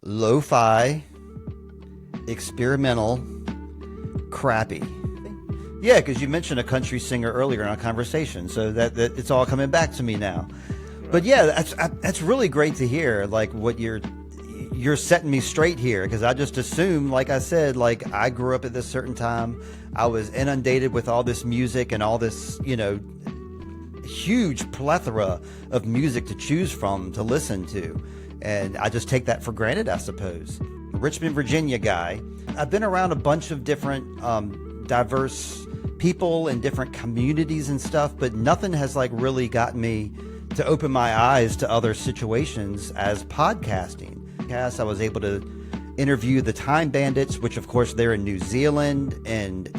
lo-fi, experimental, crappy. Yeah, because you mentioned a country singer earlier in our conversation, so that it's all coming back to me now. But yeah, that's really great to hear. Like what you're setting me straight here, because I just assumed, like I said, like I grew up at this certain time. I was inundated with all this music and all this, huge plethora of music to choose from to listen to. And I just take that for granted, I suppose. Richmond, Virginia guy. I've been around a bunch of different diverse people in different communities and stuff, but nothing has like really gotten me to open my eyes to other situations as podcasting. I was able to interview the Time Bandits, which of course they're in New Zealand and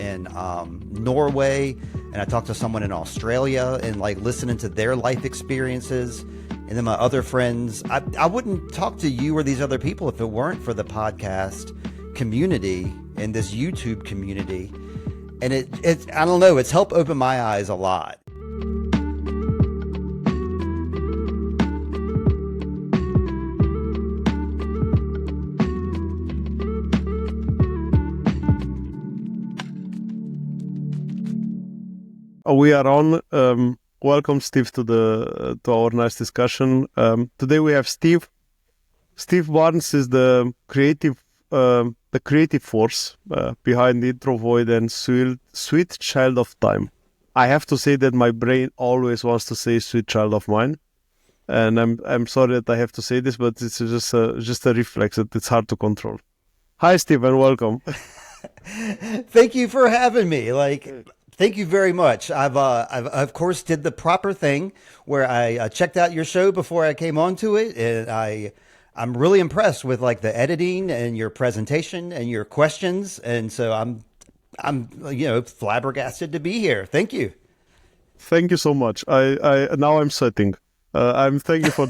Norway, and I talked to someone in Australia and like listening to their life experiences. And then my other friends, I wouldn't talk to you or these other people if it weren't for the podcast community and this YouTube community. And it I don't know, it's helped open my eyes a lot. We are on. Welcome, Steve, to our nice discussion. Today we have Steve. Steve Barnes is the creative force behind Intro Void and Sweet Child of Time. I have to say that my brain always wants to say Sweet Child of Mine, and I'm sorry that I have to say this, but it's just a reflex that it's hard to control. Hi, Steve, and welcome. Thank you for having me. Thank you very much. I've of course did the proper thing where I checked out your show before I came onto it, and I'm really impressed with like the editing and your presentation and your questions, and so I'm flabbergasted to be here. Thank you. Thank you so much. I now I'm sweating. Thank you for.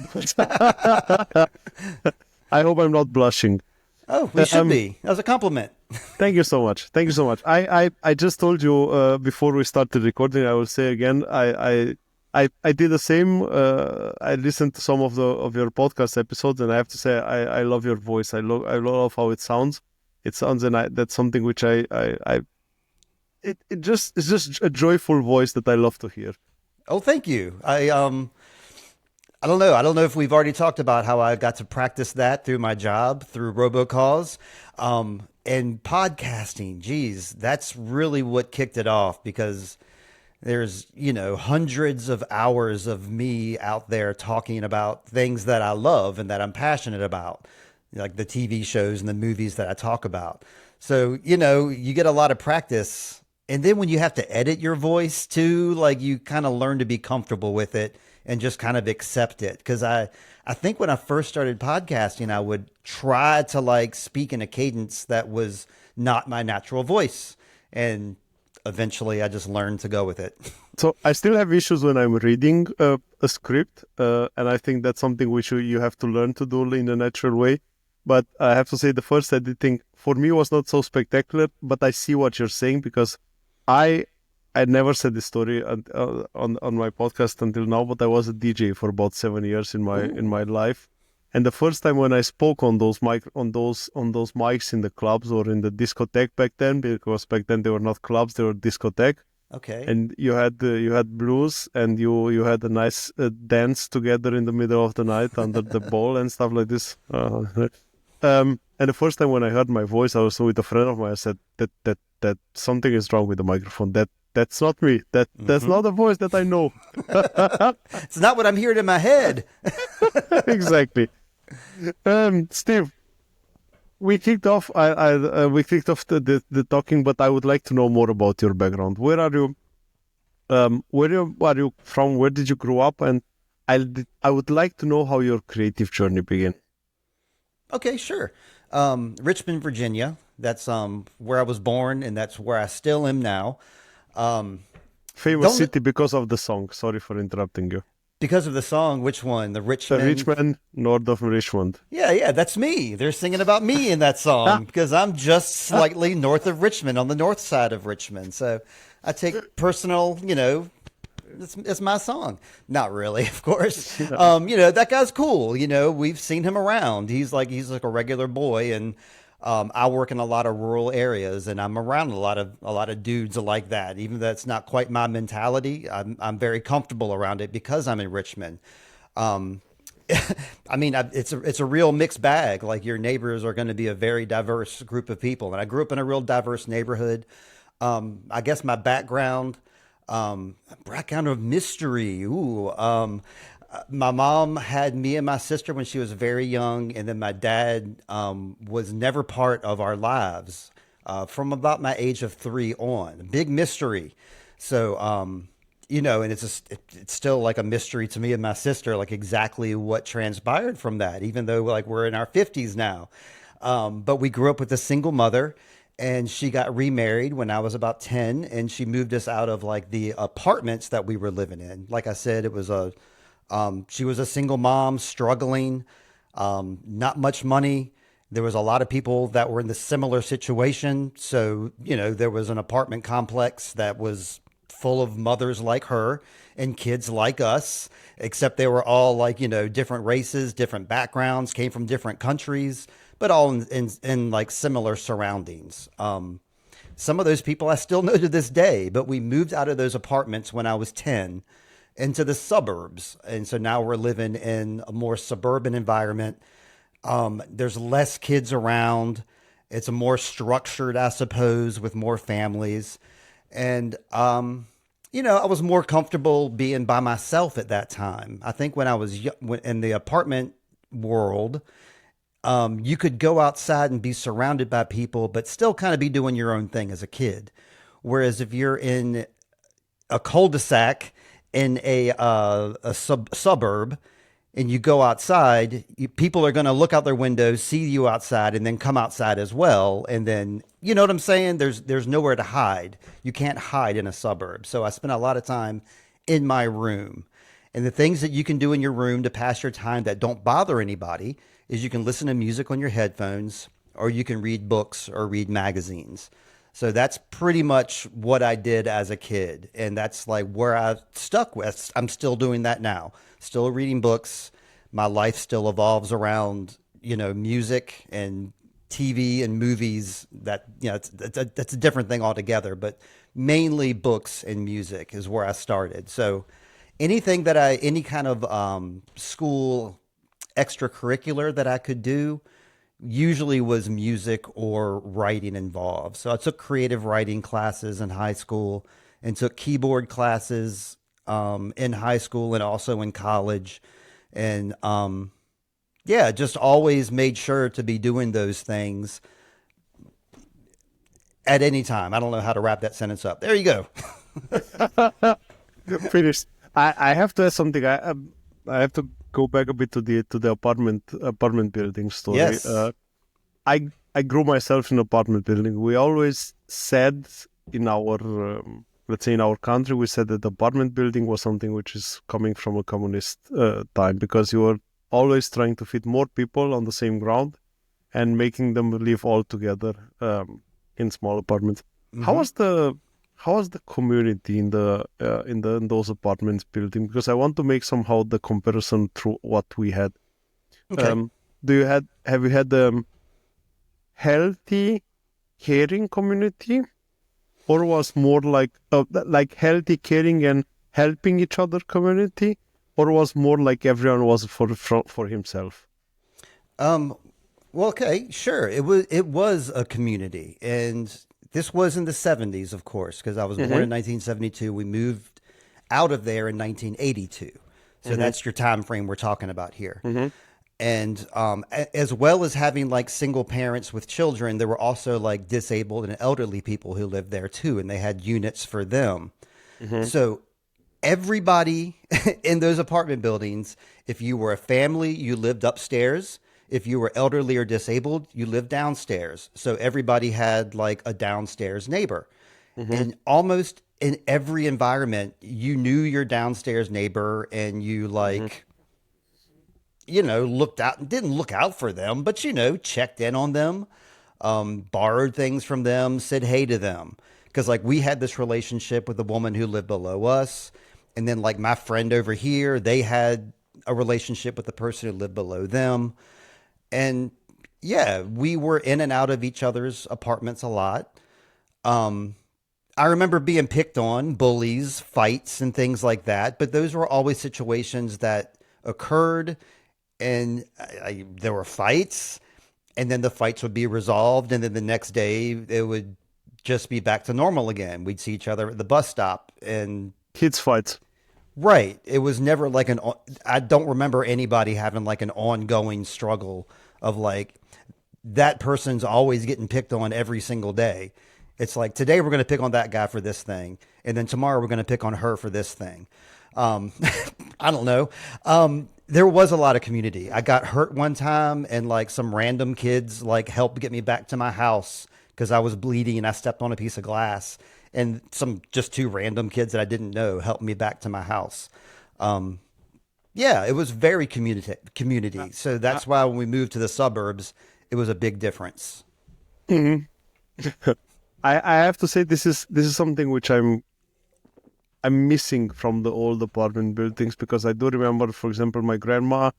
I hope I'm not blushing. Oh, we should be. That was a compliment. Thank you so much. Thank you so much. I just told you before we started recording. I will say again. I did the same. I listened to some of your podcast episodes, and I have to say I love your voice. I love how it sounds. It sounds, and that's something which it's just a joyful voice that I love to hear. Oh, thank you. I don't know. I don't know if we've already talked about how I got to practice that through my job, through robocalls, and podcasting. Geez, that's really what kicked it off, because there's, hundreds of hours of me out there talking about things that I love and that I'm passionate about, like the TV shows and the movies that I talk about. So, you get a lot of practice. And then when you have to edit your voice too, like you kind of learn to be comfortable with it and just kind of accept it. Because I think when I first started podcasting, I would try to like speak in a cadence that was not my natural voice. And eventually I just learned to go with it. So I still have issues when I'm reading a script. And I think that's something which you have to learn to do in a natural way. But I have to say the first editing for me was not so spectacular, but I see what you're saying, because I never said this story on my podcast until now, but I was a DJ for about 7 years in my life. And the first time when I spoke on those mics in the clubs or in the discotheque back then, because back then they were not clubs, they were discotheque. Okay. And you had blues, and you had a nice dance together in the middle of the night under the ball and stuff like this. And the first time when I heard my voice, I was with a friend of mine. I said that something is wrong with the microphone. That's not me. That's not a voice that I know. It's not what I'm hearing in my head. Exactly. Steve, we kicked off. We kicked off the talking, but I would like to know more about your background. Where are you? Where are you from? Where did you grow up? And I would like to know how your creative journey began. Okay, sure. Richmond, Virginia. That's where I was born, and that's where I still am now. Famous city because of the song. Sorry for interrupting you. Because of the song, which one? The Richmond? The Richmond, north of Richmond. Yeah, that's me. They're singing about me in that song because I'm just slightly north of Richmond, on the north side of Richmond. So I take personal, it's my song. Not really, of course. That guy's cool. We've seen him around. He's like a regular boy, and I work in a lot of rural areas, and I'm around a lot of dudes like that. Even though that's not quite my mentality, I'm very comfortable around it because I'm in Richmond. Um, I mean, it's a real mixed bag. Like your neighbors are going to be a very diverse group of people, and I grew up in a real diverse neighborhood. I guess my background of mystery. Ooh, my mom had me and my sister when she was very young, and then my dad was never part of our lives from about my age of 3 on. Big mystery. So, and it's still like a mystery to me and my sister, like exactly what transpired from that, even though like we're in our 50s now. But we grew up with a single mother, and she got remarried when I was about 10, and she moved us out of like the apartments that we were living in. Like I said, she was a single mom struggling, not much money. There was a lot of people that were in the similar situation. So, there was an apartment complex that was full of mothers like her and kids like us, except they were all like, different races, different backgrounds, came from different countries, but all in like similar surroundings. Some of those people I still know to this day, but we moved out of those apartments when I was 10 into the suburbs. And so now we're living in a more suburban environment. There's less kids around. It's a more structured, I suppose, with more families. And, I was more comfortable being by myself at that time. I think when I was in the apartment world, you could go outside and be surrounded by people, but still kind of be doing your own thing as a kid. Whereas if you're in a cul-de-sac in a suburb, and you go outside, people are going to look out their windows, see you outside, and then come outside as well. And then, you know what I'm saying? There's nowhere to hide. You can't hide in a suburb. So I spent a lot of time in my room. And the things that you can do in your room to pass your time that don't bother anybody is you can listen to music on your headphones, or you can read books or read magazines. So that's pretty much what I did as a kid. And that's like where I stuck with. I'm still doing that now. Still reading books. My life still evolves around, music and TV and movies. That's a different thing altogether, but mainly books and music is where I started. So anything any kind of school extracurricular that I could do usually was music or writing involved. So I took creative writing classes in high school and took keyboard classes in high school and also in college. And just always made sure to be doing those things at any time. I don't know how to wrap that sentence up. There you go. Finished. I have to add something. I have to go back a bit to the apartment building story. Yes. I grew myself in an apartment building. We always said in our let's say in our country, we said that the apartment building was something which is coming from a communist time, because you were always trying to fit more people on the same ground and making them live all together in small apartments. Mm-hmm. How was the community in those apartments building? Because I want to make somehow the comparison to what we had. Okay. Have you had a healthy, caring community, or was more like healthy, caring, and helping each other community, or was more like everyone was for himself? Well, okay, sure. It was a community, and this was in the 70s, of course, because I was born in 1972. We moved out of there in 1982. So that's your time frame we're talking about here. And as well as having like single parents with children, there were also like disabled and elderly people who lived there too, and they had units for them. So everybody in those apartment buildings, if you were a family, you lived upstairs. If you were elderly or disabled, you lived downstairs. So everybody had like a downstairs neighbor. And almost in every environment, you knew your downstairs neighbor, and you didn't look out for them, but, checked in on them, borrowed things from them, said hey to them. Because like we had this relationship with the woman who lived below us, And then like my friend over here, they had a relationship with the person who lived below them. And yeah, we were in and out of each other's apartments a lot. Um, I remember being picked on, bullies, fights, and things like that. But those were always situations that occurred, and there were fights, and then the fights would be resolved, and then the next day it would just be back to normal again. We'd see each other at the bus stop, and Kids fights. right, it was never like I don't remember anybody having like an ongoing struggle of like that person's always getting picked on every single day. It's like today we're going to pick on that guy for this thing, and then tomorrow we're going to pick on her for this thing. Um, I don't know. There was a lot of community. I got hurt one time, and like some random kids like helped get me back to my house because I was bleeding and I stepped on a piece of glass, and some just two random kids that I didn't know helped me back to my house. Um, yeah, it was very community. So that's why when we moved to the suburbs, it was a big difference. Mhm. I have to say this is something which I'm missing from the old apartment buildings, because I do remember, for example, my grandma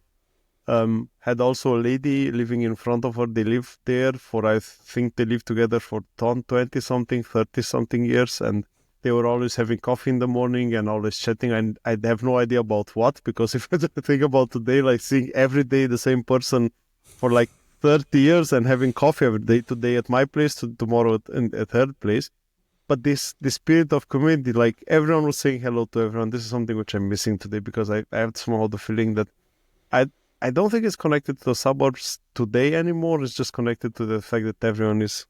had also a lady living in front of her. They lived there for, I think they lived together for 20 something, 30 something years, and they were always having coffee in the morning and always chatting. And I have no idea about what, because if I think about today, like seeing every day the same person for like 30 years and having coffee every day, today at my place, tomorrow at her place. But this spirit of community, like everyone was saying hello to everyone. This is something which I'm missing today, because I have somehow the feeling that I I don't think it's connected to the suburbs today anymore. It's just connected to the fact that everyone is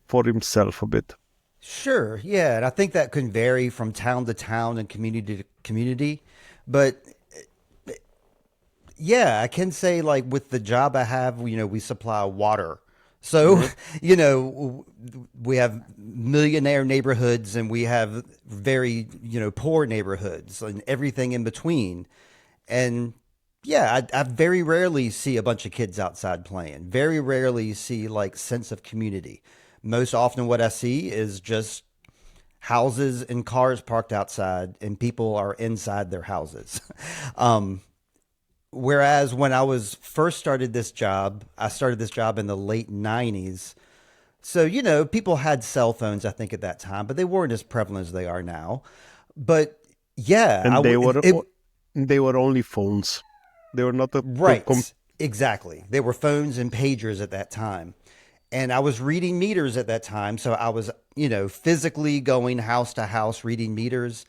for himself a bit. Sure, yeah, and I think that can vary from town to town and community to community, but yeah, I can say like with the job I have, we supply water. So, Hmm. we have millionaire neighborhoods and we have very, poor neighborhoods and everything in between. And yeah, I very rarely see a bunch of kids outside playing. Very rarely see like sense of community. Most often what I see is just houses and cars parked outside and people are inside their houses. um, Whereas when I was first started this job, I started this job in the late 90s. So, people had cell phones, I think, at that time, but they weren't as prevalent as they are now. But yeah, And they were only phones. They were not right, exactly. They were phones and pagers at that time. And I was reading meters at that time. So I was, physically going house to house reading meters.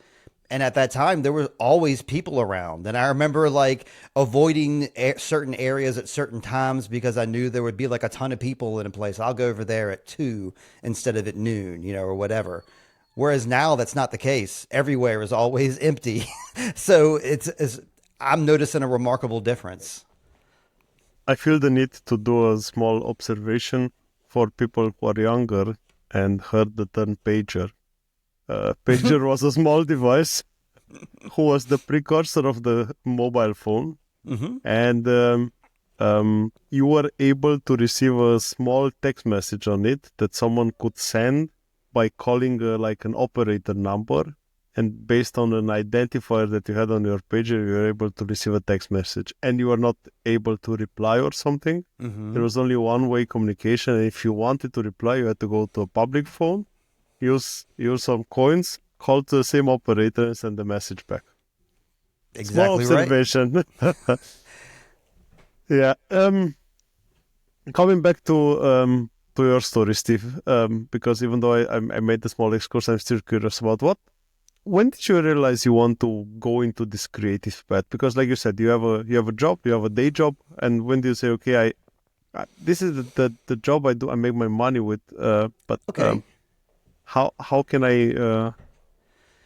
And at that time, there were always people around. And I remember like avoiding certain areas at certain times because I knew there would be like a ton of people in a place. I'll go over there at 2 instead of at noon, or whatever. Whereas now that's not the case. Everywhere is always empty. So I'm noticing a remarkable difference. I feel the need to do a small observation for people who are younger and heard the term pager. Pager was a small device who was the precursor of the mobile phone, Hmm. and you were able to receive a small text message on it that someone could send by calling like an operator number, and based on an identifier that you had on your pager, you were able to receive a text message, and you were not able to reply or something. There Hmm. was only one-way communication, and if you wanted to reply, you had to go to a public phone, use some coins, call to the same operator, and send the message back. Small Exactly right. observation. Yeah. Coming back to your story, Steve, because even though I made the small excursion, I'm still curious about when did you realize you want to go into this creative path? Because, like you said, you have a job, you have a day job, and when do you say, okay, this is the job I do, I make my money with, but Okay. how can I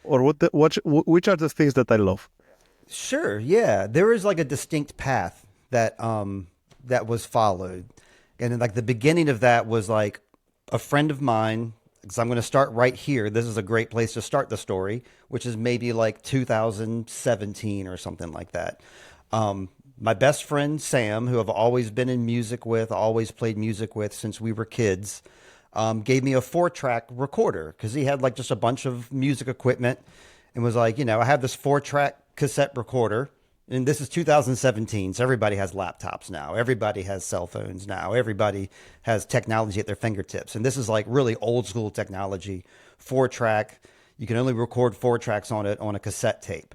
or which are the things that I love? Sure. Yeah. There is like a distinct path that was followed. And then like the beginning of that was like a friend of mine, because I'm going to start right here. This is a great place to start the story, which is maybe like 2017 or something like that. My best friend Sam, who I've always been in music with, always played music with since we were kids, gave me a 4-track recorder because he had like just a bunch of music equipment. and was like, I have this 4-track cassette recorder. And this is 2017, so everybody has laptops now. Everybody has cell phones now. Everybody has technology at their fingertips. And this is like really old school technology. 4-track. You can only record 4 tracks on it on a cassette tape.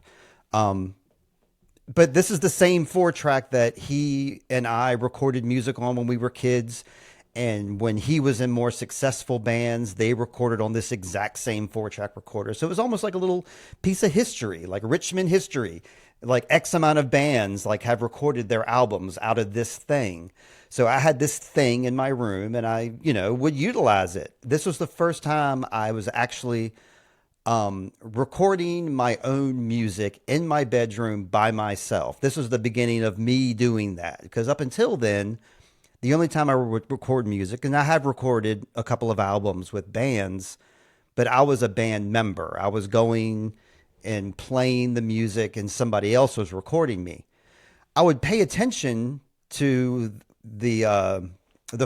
But this is the same 4-track that he and I recorded music on when we were kids. And when he was in more successful bands, they recorded on this exact same 4-track recorder. So it was almost like a little piece of history, like Richmond history. Like X amount of bands like have recorded their albums out of this thing. So I had this thing in my room and I, would utilize it. This was the first time I was actually recording my own music in my bedroom by myself. This was the beginning of me doing that because up until then, the only time I would record music, and I have recorded a couple of albums with bands, but I was a band member. I was going and playing the music and somebody else was recording me. I would pay attention to the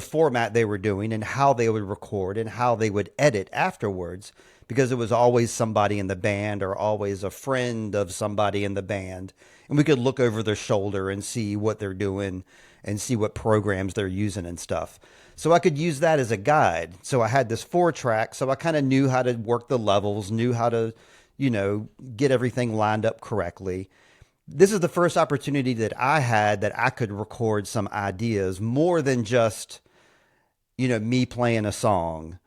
format they were doing and how they would record and how they would edit afterwards because it was always somebody in the band or always a friend of somebody in the band. And we could look over their shoulder and see what they're doing and see what programs they're using and stuff. So I could use that as a guide. So I had this 4-track, so I kind of knew how to work the levels, knew how to, get everything lined up correctly. This is the first opportunity that I had that I could record some ideas more than just, me playing a song,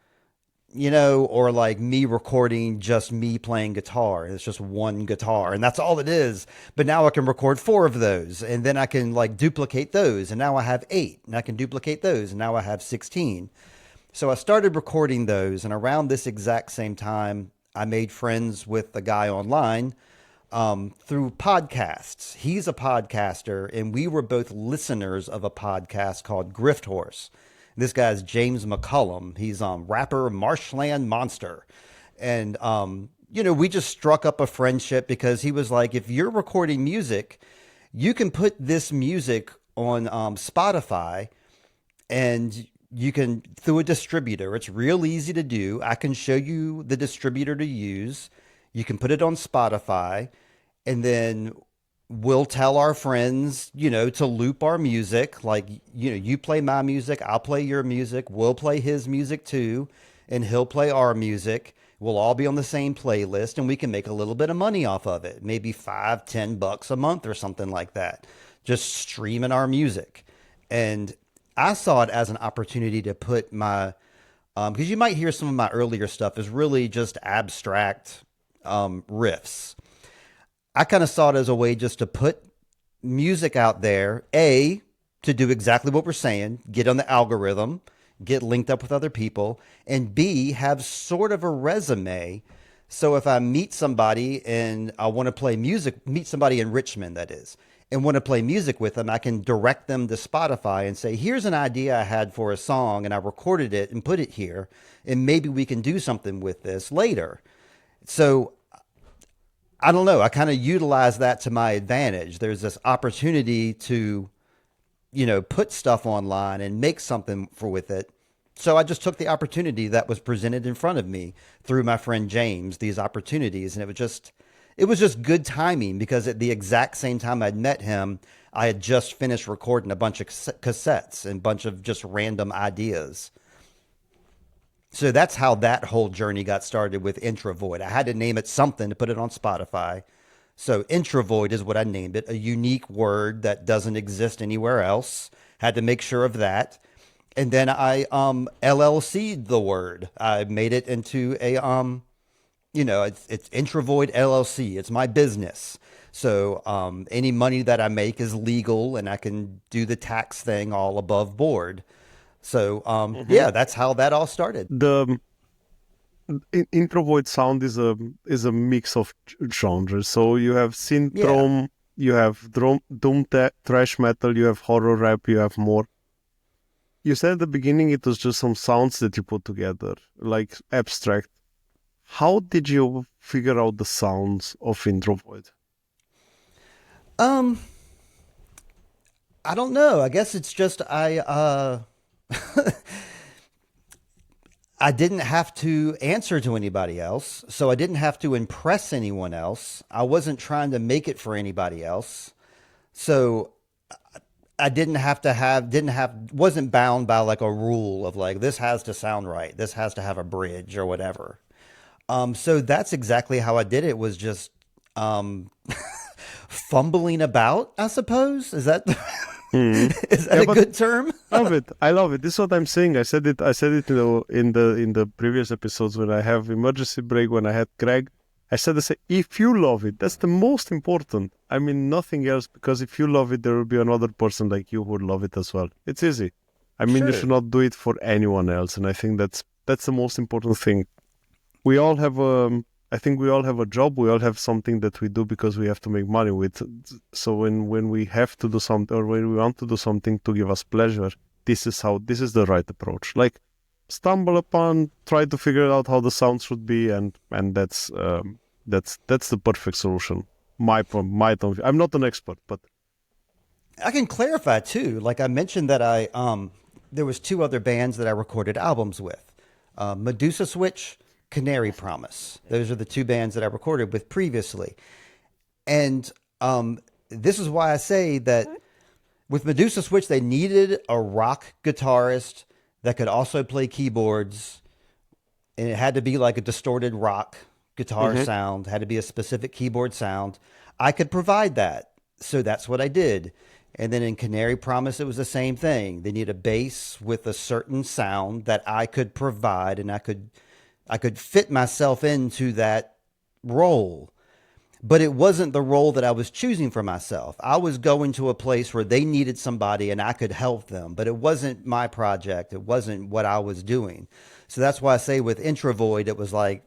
or like me recording just me playing guitar. It's just one guitar and that's all it is. But now I can record 4 of those and then I can like duplicate those. And now I have 8 and I can duplicate those. And now I have 16. So I started recording those. And around this exact same time, I made friends with the guy online through podcasts. He's a podcaster, and we were both listeners of a podcast called Grift Horse. This guy's James McCullum. He's rapper Marshland Monster. And, we just struck up a friendship because he was like, if you're recording music, you can put this music on Spotify and you can, through a distributor, it's real easy to do. I can show you the distributor to use. You can put it on Spotify and then we'll tell our friends, to loop our music. Like, you play my music, I'll play your music, we'll play his music too, and he'll play our music. We'll all be on the same playlist and we can make a little bit of money off of it. Maybe $5-10 a month or something like that. Just streaming our music. And I saw it as an opportunity to put my, because you might hear some of my earlier stuff is really just abstract riffs. I kind of saw it as a way just to put music out there, A, to do exactly what we're saying, get on the algorithm, get linked up with other people, and B, have sort of a resume. So if I meet somebody and I want to play music, meet somebody in Richmond, that is, and want to play music with them, I can direct them to Spotify and say, here's an idea I had for a song and I recorded it and put it here, and maybe we can do something with this later. So I don't know. I kind of utilize that to my advantage. There's this opportunity to, put stuff online and make something with it. So I just took the opportunity that was presented in front of me through my friend James, these opportunities. And it was just good timing because at the exact same time I'd met him, I had just finished recording a bunch of cassettes and a bunch of just random ideas. So that's how that whole journey got started with Introvoid. I had to name it something to put it on Spotify. So Introvoid is what I named it, a unique word that doesn't exist anywhere else. Had to make sure of that. And then I LLC'd the word. I made it into a it's Introvoid LLC. It's my business. So any money that I make is legal and I can do the tax thing all above board. So, yeah, that's how that all started. The Introvoid sound is a mix of genres. So you have synthrom, you have doom thrash metal, you have horror rap, you have more. You said at the beginning it was just some sounds that you put together, like abstract. How did you figure out the sounds of Introvoid? I don't know. I guess it's just I didn't have to answer to anybody else, so I didn't have to impress anyone else. I wasn't trying to make it for anybody else. So I wasn't bound by like a rule of like, this has to sound right. This has to have a bridge or whatever. So that's exactly how I did it, was just um, fumbling about, I suppose. Is that Mhm. is that Yeah, a but good term? love it. I love it. This is what I'm saying. I said it in the previous episodes when I have emergency break when I had Greg. I said, if you love it, that's the most important. I mean, nothing else, because if you love it, there will be another person like you who would love it as well. It's easy. I mean, you should Sure. not do it for anyone else, and I think that's the most important thing. We all have I think we all have a job. We all have something that we do because we have to make money with. So when we have to do something, or when we want to do something to give us pleasure, this is the right approach. Like, stumble upon, try to figure out how the sound should be, and that's the perfect solution. My I'm not an expert, but I can clarify too. Like I mentioned that I there was two other bands that I recorded albums with. Medusa Switch, Canary Promise. Those are the two bands that I recorded with previously. And this is why I say that with Medusa Switch, they needed a rock guitarist that could also play keyboards, and it had to be like a distorted rock guitar Mhm. sound, had to be a specific keyboard sound. I could provide that. So that's what I did. And then in Canary Promise, it was the same thing. They need a bass with a certain sound that I could provide, and I could fit myself into that role. But it wasn't the role that I was choosing for myself. I was going to a place where they needed somebody and I could help them, but it wasn't my project. It wasn't what I was doing. So that's why I say with Introvoid, it was like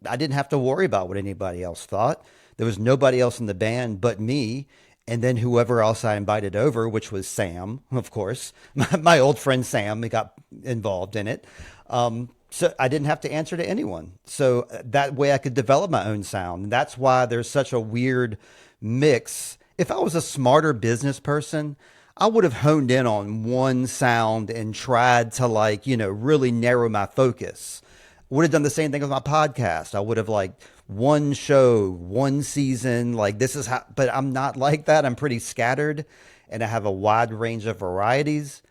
I didn't have to worry about what anybody else thought. There was nobody else in the band but me. And then whoever else I invited over, which was Sam, of course, my old friend Sam, he got involved in it. So I didn't have to answer to anyone. So that way I could develop my own sound. And that's why there's such a weird mix. If I was a smarter business person, I would have honed in on one sound and tried to like, really narrow my focus. Would have done the same thing with my podcast. I would have like one show, one season, like this is how, but I'm not like that. I'm pretty scattered and I have a wide range of varieties,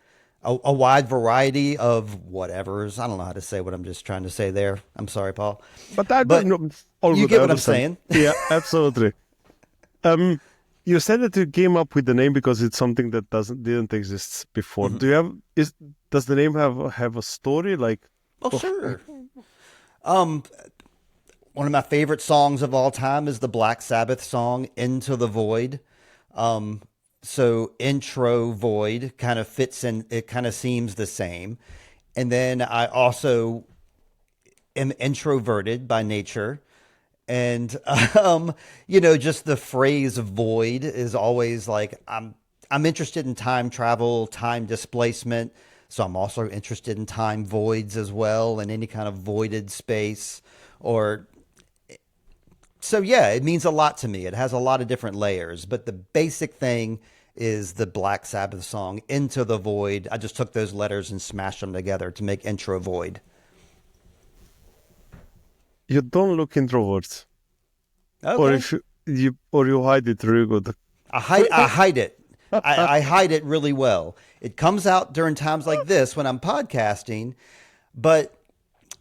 a wide variety of whatevers. I don't know how to say what I'm just trying to say there. I'm sorry, Paul. but I don't But know. All you good. I get what I'm understand. saying. Yeah, absolutely. Um, you said that you came up with the name because it's something that didn't exist before. Mhm. Does the name have a story? Like, Oh, oh, sure. Um, One of my favorite songs of all time is the Black Sabbath song "Into the Void." Um, so intro void kind of fits in. It kind of seems the same. And then I also am introverted by nature. And just the phrase void is always like I'm interested in time travel, time displacement. So I'm also interested in time voids as well, and any kind of voided space. Or so yeah, it means a lot to me. It has a lot of different layers, but the basic thing is the Black Sabbath song "Into the Void." I just took those letters and smashed them together to make Intro Void. you don't look introverts, or Okay. if you hide it really good. I hide it. I hide it really well. It comes out during times like this when I'm podcasting, but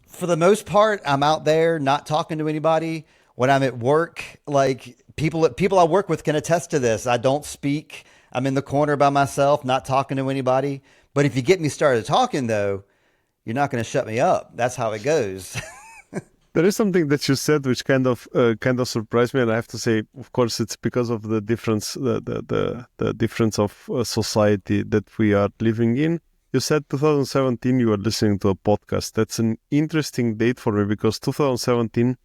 for the most part, I'm out there not talking to anybody. When I'm at work, like people I work with can attest to this. I don't speak. I'm in the corner by myself, not talking to anybody. But if you get me started talking, though, you're not going to shut me up. That's how it goes. There is something that you said which kind of surprised me, and I have to say, of course, it's because of the difference, the difference of society that we are living in. You said 2017 you were listening to a podcast. That's an interesting date for me because 2017,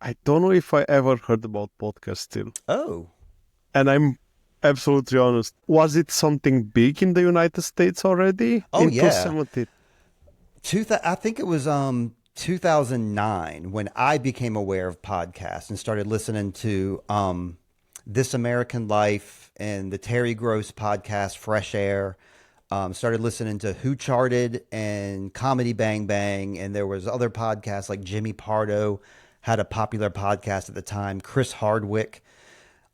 I don't know if I ever heard about podcasts still, Oh, and I'm absolutely honest. Was it something big in the United States already oh in yeah. 2017? I think it was 2009 when I became aware of podcasts and started listening to This American Life and the Terry Gross podcast Fresh Air. Started listening to Who Charted and Comedy Bang Bang, and there was other podcasts like Jimmy Pardo had a popular podcast at the time, Chris Hardwick,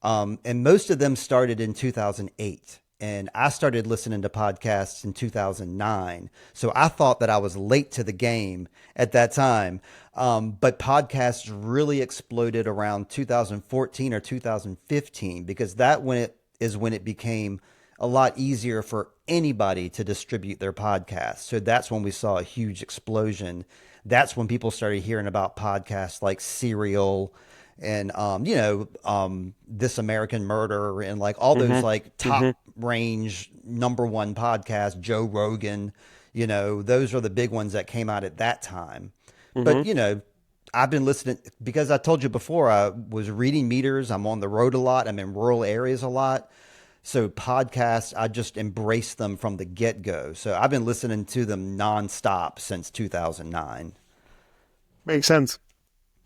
and most of them started in 2008. And I started listening to podcasts in 2009. So I thought that I was late to the game at that time. But podcasts really exploded around 2014 or 2015 because when it became a lot easier for anybody to distribute their podcast. So that's when we saw a huge explosion. That's when people started hearing about podcasts like Serial and This American Murder and like all those like top range #1 podcasts, Joe Rogan, those are the big ones that came out at that time. But I've been listening because I told you before I was reading meters. I'm on the road a lot. I'm in rural areas a lot. So podcasts, I just embrace them from the get-go. So I've been listening to them nonstop since 2009. Makes sense.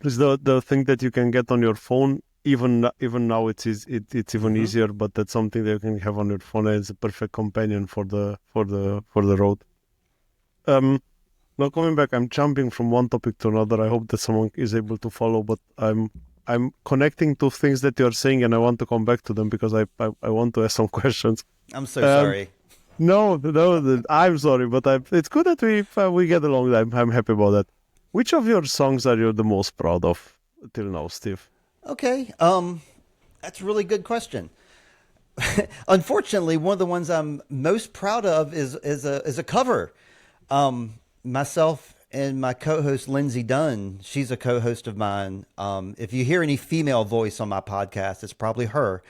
It's the thing that you can get on your phone. Even now, it's even easier. But that's something that you can have on your phone, and it's a perfect companion for the road. Now coming back, I'm jumping from one topic to another. I hope that someone is able to follow. But I'm connecting to things that you're saying, and I want to come back to them because I want to ask some questions. I'm so sorry. No, I'm sorry, but it's good that we get along. I'm happy about that. Which of your songs are you the most proud of till now, Steve? Okay, that's a really good question. Unfortunately, one of the ones I'm most proud of is a cover. Myself and my co-host Lindsay Dunn, she's a co-host of mine. If you hear any female voice on my podcast, it's probably her.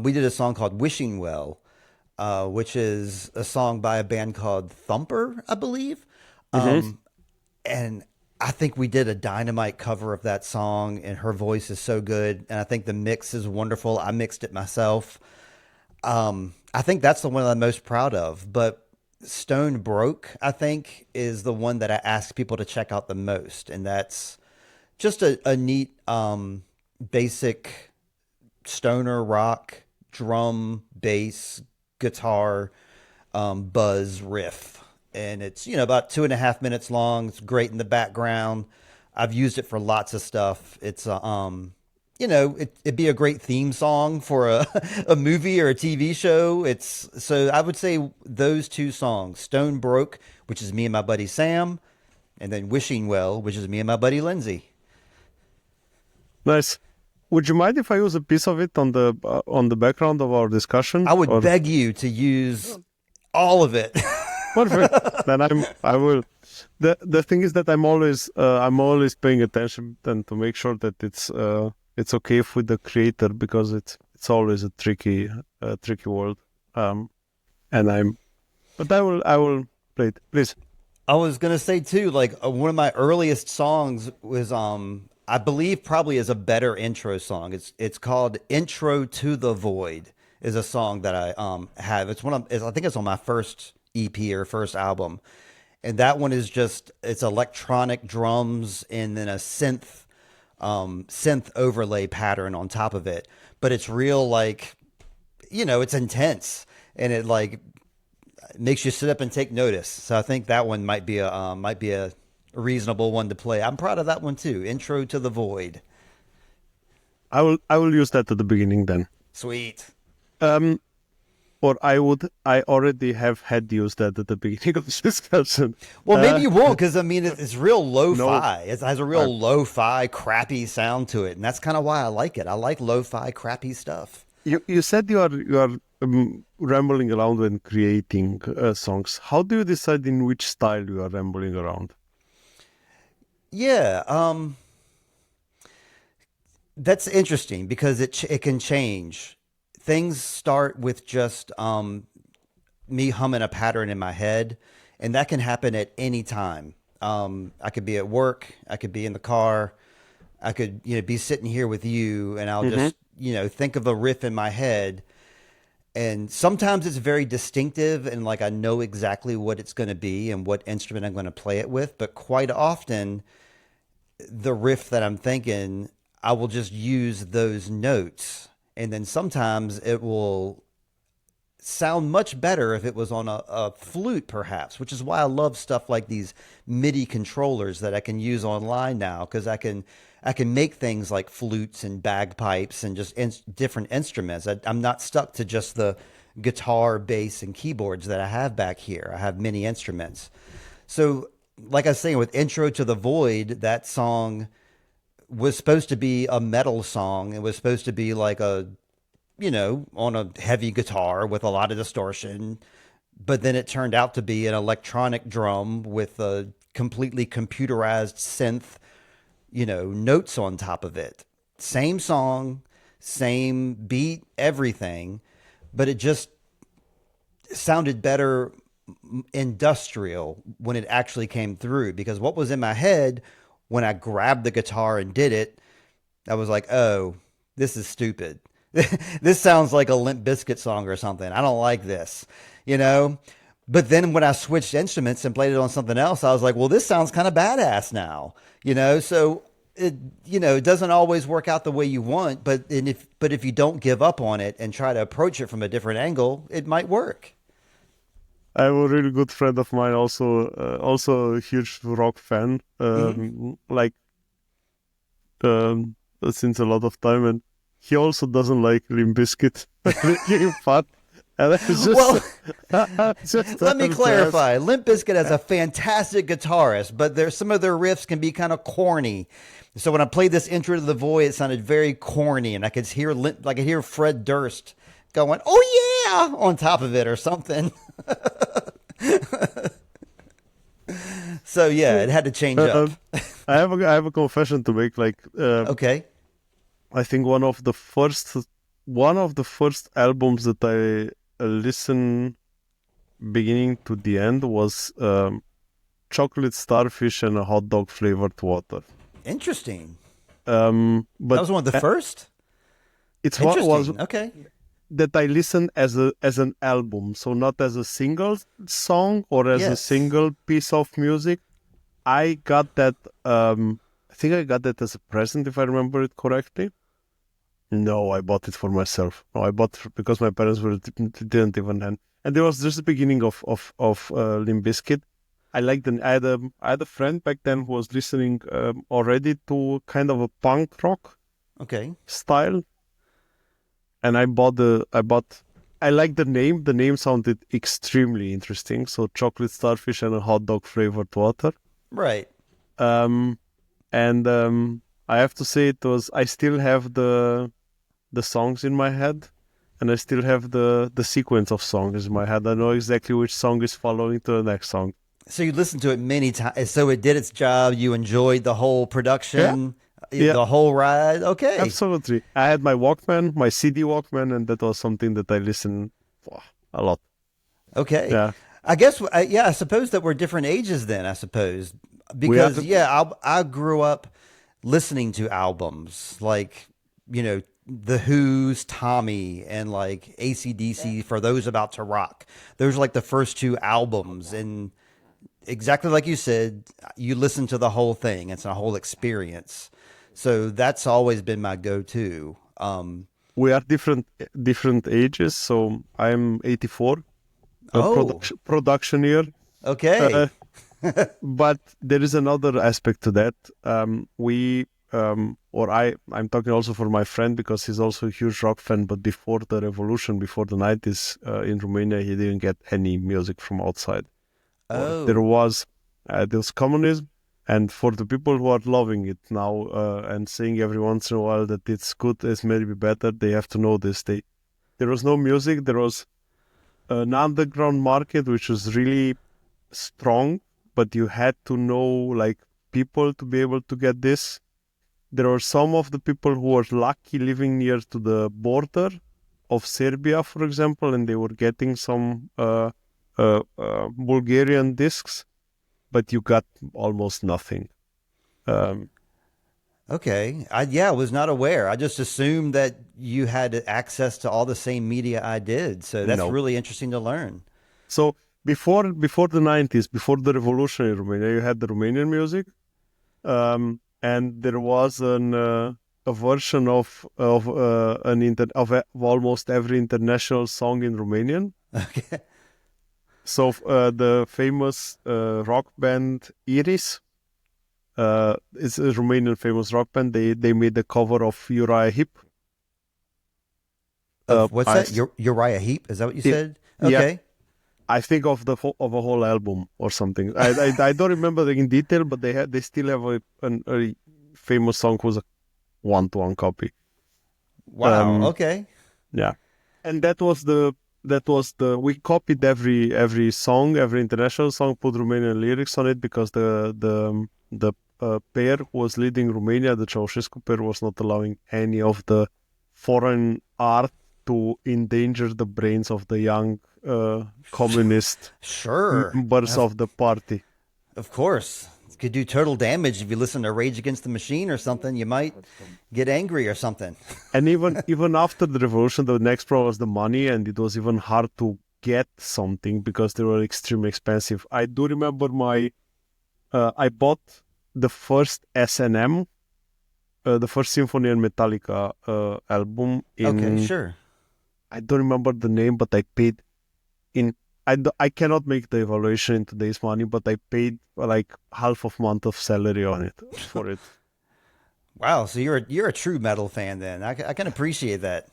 We did a song called Wishing Well, which is a song by a band called Thumper, I believe. And I think we did a dynamite cover of that song, and her voice is so good. And I think the mix is wonderful. I mixed it myself. I think that's the one I'm most proud of. But Stone Broke, I think, is the one that I ask people to check out the most. And that's just a neat, basic stoner rock, drum, bass, guitar, buzz riff. And it's, about 2.5 minutes long. It's great in the background. I've used it for lots of stuff. It's, it'd be a great theme song for a movie or a TV show. So I would say those two songs, Stone Broke, which is me and my buddy Sam, and then Wishing Well, which is me and my buddy Lindsay. Nice. Would you mind if I use a piece of it on the background of our discussion? I would beg you to use all of it. Perfect. Then I will. The thing is that I'm always paying attention and to make sure that it's okay with the creator because it's always a tricky world. But I will play it. Please. I was gonna say too, like one of my earliest songs was I believe probably is a better intro song. It's called Intro to the Void is a song that I have. I think it's on my first EP or first album. And that one is it's electronic drums and then a synth overlay pattern on top of it. But it's real like, it's intense and it like makes you sit up and take notice. So I think that one might be a reasonable one to play. I'm proud of that one too. Intro to the Void. I will use that at the beginning then. Sweet. Or I already have had used that at the beginning of this discussion. Well, maybe you won't, because it's real lo-fi. It has a real lo-fi, crappy sound to it, and that's kind of why I like it. I like lo-fi, crappy stuff. You said you are rambling around when creating songs. How do you decide in which style you are rambling around? Yeah, that's interesting because it can change. Things start with just me humming a pattern in my head, and that can happen at any time. I could be at work, I could be in the car, I could be sitting here with you, and I'll just think of a riff in my head. And sometimes it's very distinctive, and like I know exactly what it's going to be and what instrument I'm going to play it with. But quite often, the riff that I'm thinking, I will just use those notes. And then sometimes it will sound much better if it was on a flute, perhaps, which is why I love stuff like these MIDI controllers that I can use online now because I can make things like flutes and bagpipes and just different instruments. I'm not stuck to just the guitar, bass, and keyboards that I have back here. I have many instruments. So, like I was saying, with Intro to the Void, that song was supposed to be a metal song. It was supposed to be like on a heavy guitar with a lot of distortion. But then it turned out to be an electronic drum with a completely computerized synth, notes on top of it. Same song, same beat, everything, but it just sounded better industrial when it actually came through because what was in my head when I grabbed the guitar and did it, I was like, oh, this is stupid. This sounds like a Limp Bizkit song or something. I don't like this, you know? But then when I switched instruments and played it on something else, I was like, well, this sounds kind of badass now, So it doesn't always work out the way you want, but if you don't give up on it and try to approach it from a different angle, it might work. I have a really good friend of mine, also a huge rock fan, like since a lot of time, and he also doesn't like Limp Bizkit. Fun. And I was Let me clarify. Limp Bizkit has a fantastic guitarist, but some of their riffs can be kind of corny. So when I played this Intro to the Void, it sounded very corny, and I could hear Fred Durst going, "Oh yeah," on top of it or something. So yeah, it had to change up. I have a confession to make. Okay. I think one of the first albums that I listened beginning to the end was Chocolate Starfish and a Hot Dog Flavored Water. Interesting. But that was one of the first. It's what was okay. That I listened as an album, so not as a single song or as a single piece of music. I got that. I think I got that as a present, if I remember it correctly. No, I bought it for myself. No, I bought it because my parents didn't even have. And there was just the beginning of Limp Bizkit. I had a friend back then who was listening already to kind of a punk rock style. And I like the name. The name sounded extremely interesting. So Chocolate Starfish and a Hot Dog Flavored Water. Right. I have to say I still have the songs in my head, and I still have the sequence of songs in my head. I know exactly which song is following to the next song. So you listened to it many times. So it did its job. You enjoyed the whole production, the whole ride. Okay. Absolutely. I had my Walkman, my CD Walkman, and that was something that I listened a lot. Okay. Yeah. I guess, I suppose that we're different ages then, I suppose. Because, I grew up listening to albums like, The Who's Tommy and like AC/DC for Those About to Rock. Those are like the first two albums. And exactly like you said, you listen to the whole thing. It's a whole experience. So that's always been my go-to. We are different ages. So I'm 84. Production year. Okay. But there is another aspect to that. I'm talking also for my friend because he's also a huge rock fan. But before the revolution, before the 90s in Romania, he didn't get any music from outside. Oh. There was communism. And for the people who are loving it now and saying every once in a while that it's good, it's maybe better, they have to know this. There was no music. There was an underground market which was really strong, but you had to know like people to be able to get this. There are some of the people who were lucky living near to the border of Serbia, for example, and they were getting some Bulgarian discs, but you got almost nothing. Okay. I was not aware. I just assumed that you had access to all the same media I did. So that's really interesting to learn. So before the 90s, before the revolution in Romania, you had the Romanian music. And there was a version of almost every international song in Romanian. Okay. So the famous rock band Iris, it's a Romanian famous rock band. They made a cover of Uriah Heep. What's that? Uriah Heep? Is that what you Yeah, said? yeah. Okay. I think of of a whole album or something. I don't remember in detail, but they still have a famous song who's a one-to-one copy. Wow. Okay. Yeah, and that was the we copied every song, every international song, put Romanian lyrics on it because the pair who was leading Romania, the Ceausescu pair, was not allowing any of the foreign art to endanger the brains of the young communist Sure. members of the party. Of course. It could do total damage if you listen to Rage Against the Machine or something. You might get angry or something. And even after the revolution, the next problem was the money, and it was even hard to get something because they were extremely expensive. I do remember I bought the first S&M, the first Symphony and Metallica album Okay, sure. I don't remember the name, but I paid I cannot make the evaluation in today's money, but I paid like half of month of salary on it for it. Wow, so you're a true metal fan then. I can appreciate that.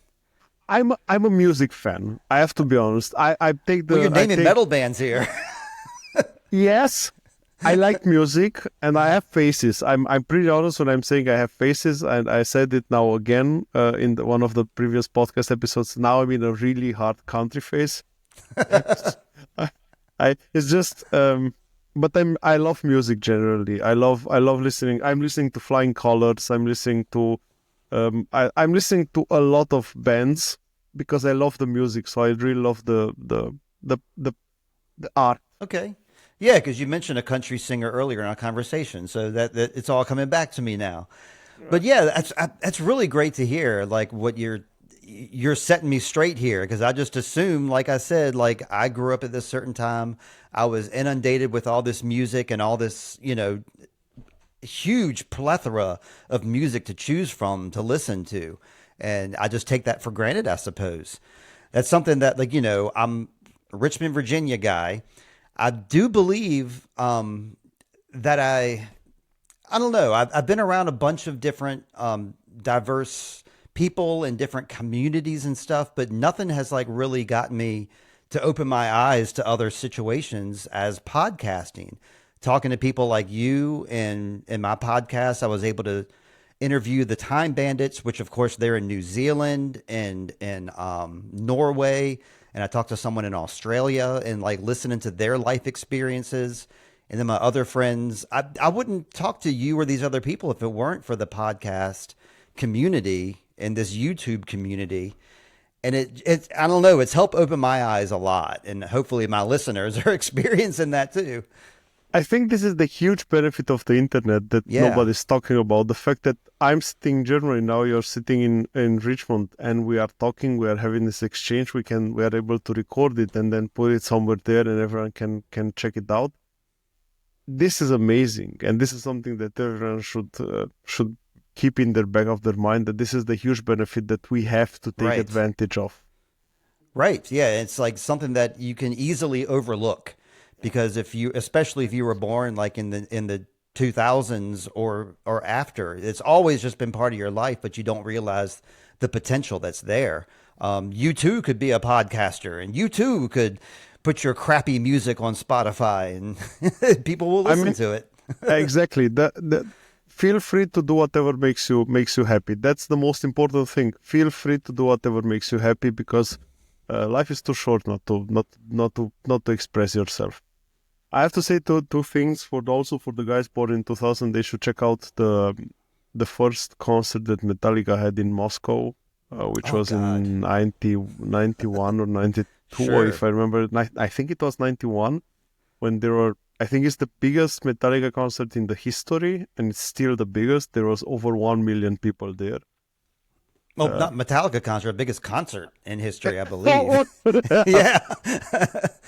I'm a music fan. I have to be honest. I take the Well, you're naming I take, metal bands here. Yes, I like music and I have faces. I'm pretty honest when I'm saying I have faces, and I said it now again in one of the previous podcast episodes. Now I'm in a really hard country face. It's just but I love music generally. I love listening. I'm listening to Flying Colors. I'm listening to I'm listening to a lot of bands because I love the music. So I really love the art. Okay. Yeah, because you mentioned a country singer earlier in our conversation, so that it's all coming back to me now. But yeah, that's really great to hear. Like what you're setting me straight here, because I just assumed, like I said, like I grew up at this certain time. I was inundated with all this music and all this, huge plethora of music to choose from to listen to, and I just take that for granted, I suppose. That's something that, like, I'm a Richmond, Virginia guy. I do believe that I don't know. I've been around a bunch of different diverse people in different communities and stuff, but nothing has like really gotten me to open my eyes to other situations as podcasting. Talking to people like you and in my podcast, I was able to interview the Time Bandits, which of course they're in New Zealand and in Norway. And I talked to someone in Australia and like listening to their life experiences. And then my other friends, I wouldn't talk to you or these other people if it weren't for the podcast community and this YouTube community. And it's I don't know, it's helped open my eyes a lot. And hopefully my listeners are experiencing that too. I think this is the huge benefit of the internet that nobody's talking about. The fact that I'm sitting in Germany now, you're sitting in Richmond, and we are talking, we are having this exchange. We are able to record it and then put it somewhere there, and everyone can check it out. This is amazing, and this is something that everyone should keep in the back of their mind, that this is the huge benefit that we have to take advantage of. Right. Yeah, it's like something that you can easily overlook. Because especially if you were born like in the 2000s or after, it's always just been part of your life, but you don't realize the potential that's there. You too could be a podcaster, and you too could put your crappy music on Spotify, and people will listen to it. Exactly. Feel free to do whatever makes you happy. That's the most important thing. Feel free to do whatever makes you happy, because life is too short not to express yourself. I have to say two things for the guys born in 2000. They should check out the first concert that Metallica had in Moscow, which was in 91 or 92, or if I remember, I think it was 91, when there were, I think it's the biggest Metallica concert in the history, and it's still the biggest. There was over 1 million people there. Well, not Metallica concert, biggest concert in history, I believe. Yeah.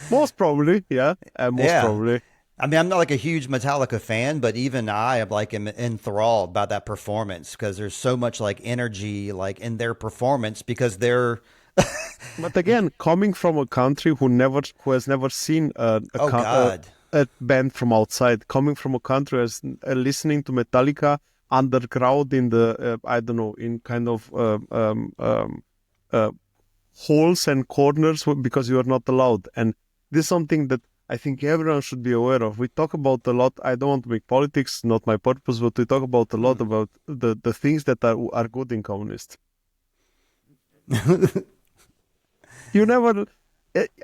Most probably, yeah. Most probably. I mean, I'm not like a huge Metallica fan, but even I am like enthralled by that performance because there's so much like energy like in their performance because they're But again, coming from a country who has never seen oh God. a band from outside, coming from a country as listening to Metallica underground in the I don't know, in kind of uh, holes and corners because you are not allowed. And this is something that I think everyone should be aware of. We talk about a lot. I don't want to make politics, not my purpose, but we talk about a lot about the things that are good in communist. You never.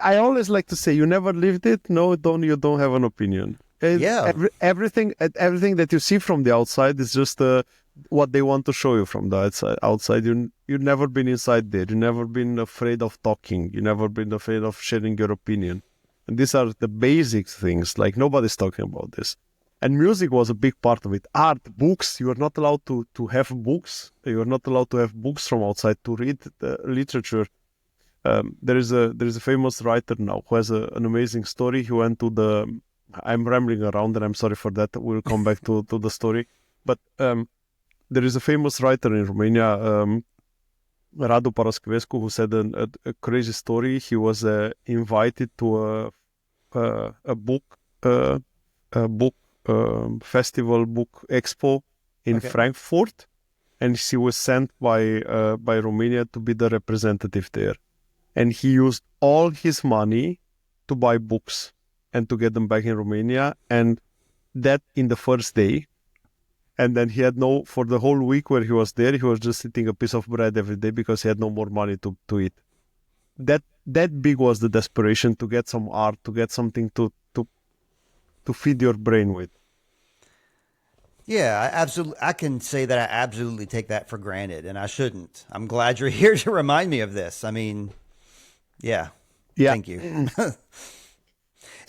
I always like to say, you never lived it. No, you don't have an opinion. Yeah. Everything that you see from the outside is just what they want to show you from the outside. You've never been inside there. You've never been afraid of talking. You've never been afraid of sharing your opinion. And these are the basic things. Like nobody's talking about this. And music was a big part of it. Art, books. You are not allowed to have books. You are not allowed to have books from outside to read the literature. There is a famous writer now who has an amazing story. He went to the. I'm rambling around, and I'm sorry for that. We'll come back to the story. But there is a famous writer in Romania, Radu Paraschivescu, who said a crazy story. He was invited to a book festival, book expo in Frankfurt, and he was sent by Romania to be the representative there. And he used all his money to buy books and to get them back in Romania, and that in the first day. And then he had for the whole week where he was there, he was just eating a piece of bread every day because he had no more money to eat. That big was the desperation to get some art, to get something to feed your brain with. Yeah, I can say that I absolutely take that for granted, and I shouldn't. I'm glad you're here to remind me of this. I mean, yeah. Thank you.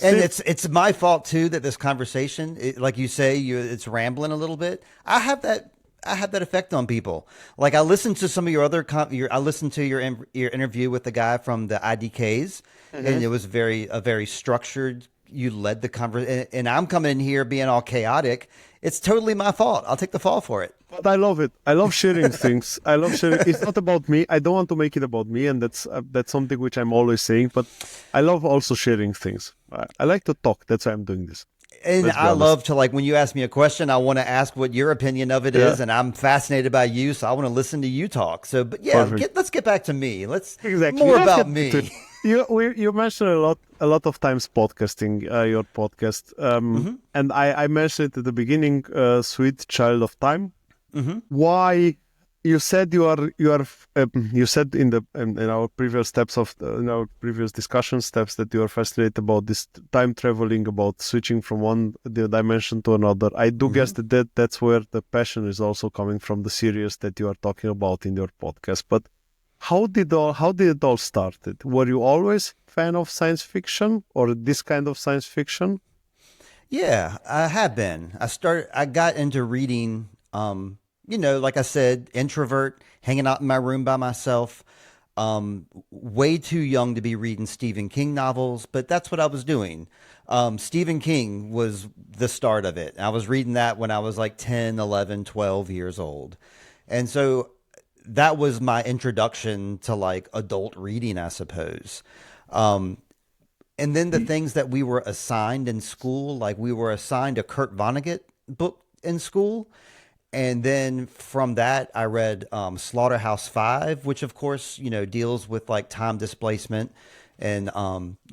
And it's my fault too that this conversation, like you say, it's rambling a little bit. I have that effect on people. Like I listened to some of your other, I listened to your interview with the guy from the IDKs, and it was a very structured. You led the conversation, and I'm coming in here being all chaotic. It's totally my fault. I'll take the fall for it. But I love it. I love sharing things. I love sharing. It's not about me. I don't want to make it about me, and that's something which I'm always saying. But I love also sharing things. I like to talk. That's why I'm doing this. And I love to, like, when you ask me a question, I want to ask what your opinion of it is, and I'm fascinated by you, so I want to listen to you talk. So, but yeah, let's get back to me. More about me. You mentioned a lot of times podcasting, your podcast, and I mentioned at the beginning, "Sweet Child of Time." Mm-hmm. Why? You said you said in our previous in our previous discussion steps that you are fascinated about this time traveling, about switching from one dimension to another. I do guess that's where the passion is also coming from, the series that you are talking about in your podcast. But how did it all started? Were you always a fan of science fiction or this kind of science fiction? Yeah, I have been. I got into reading. Like I said, introvert, hanging out in my room by myself, way too young to be reading Stephen King novels, but that's what I was doing. Stephen King was the start of it. I was reading that when I was like 10, 11, 12 years old. And so that was my introduction to like adult reading, I suppose. And then the things that we were assigned in school, like we were assigned a Kurt Vonnegut book in school. And then from that, I read Slaughterhouse-Five, which of course, deals with like time displacement and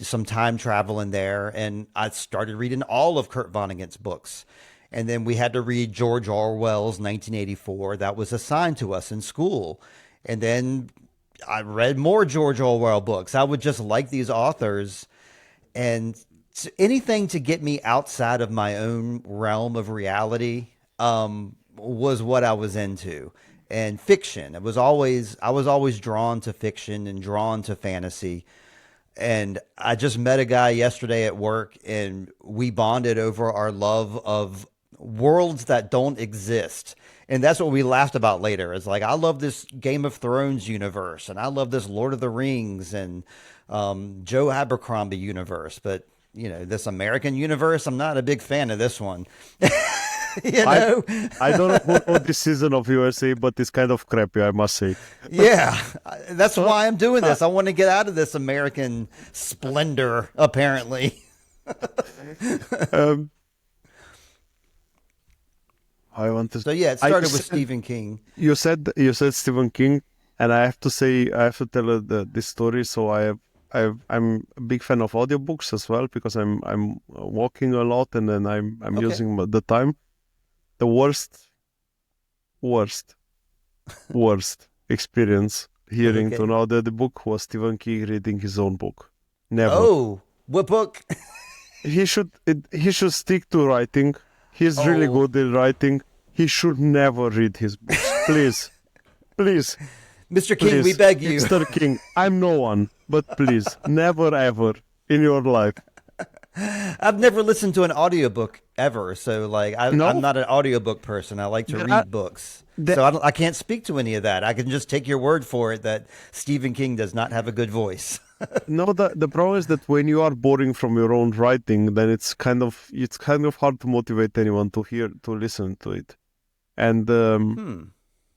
some time travel in there. And I started reading all of Kurt Vonnegut's books. And then we had to read George Orwell's 1984. That was assigned to us in school. And then I read more George Orwell books. I would just like these authors. And anything to get me outside of my own realm of reality was what I was into. And fiction. I was always drawn to fiction and drawn to fantasy. And I just met a guy yesterday at work, and we bonded over our love of worlds that don't exist. And that's what we laughed about later. It's like, I love this Game of Thrones universe, and I love this Lord of the Rings and Joe Abercrombie universe. But this American universe. I'm not a big fan of this one. I I don't know who wrote this season of USA, but it's kind of crappy, I must say. Yeah, that's why I'm doing this. I want to get out of this American splendor, apparently. Um, I want to. So yeah, it started with Stephen King. You said Stephen King, and I have to say I have to tell this story. So I'm a big fan of audiobooks as well because I'm walking a lot and then I'm Okay. using the time. The worst experience hearing to Okay. know that the book was Stephen King reading his own book. Never. Oh, what book? He should stick to writing. He's really Oh, good in writing. He should never read his books. Please, please, Mr. King, we please, beg you. Mr. King. I'm no one, but please, never ever in your life. I've never listened to an audiobook ever, so like I'm No, not an audiobook person. I like to there are, read books. there, So I can't speak to any of that. I can just take your word for it that Stephen King does not have a good voice. no. The problem is that when you are boring from your own writing, then it's kind of hard to motivate anyone to listen to it. And Hmm.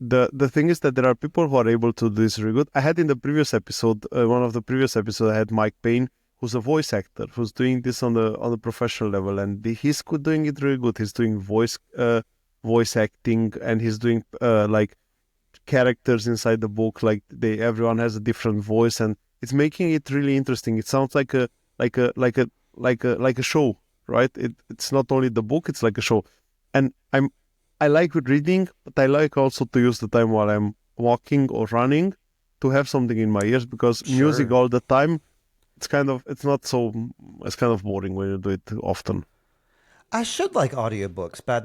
the thing is that there are people who are able to do this really good. I had in the previous episode, one of the previous episodes, I had Mike Payne, who's a voice actor, who's doing this on the professional level, and he's good, doing it really good. He's doing voice acting, and he's doing like characters inside the book. Like everyone has a different voice, and it's making it really interesting. It sounds like a show, right? It's not only the book; it's like a show, and I like reading, but I like also to use the time while I'm walking or running to have something in my ears because music Sure. all the time, it's kind of boring when you do it often. I should like audiobooks by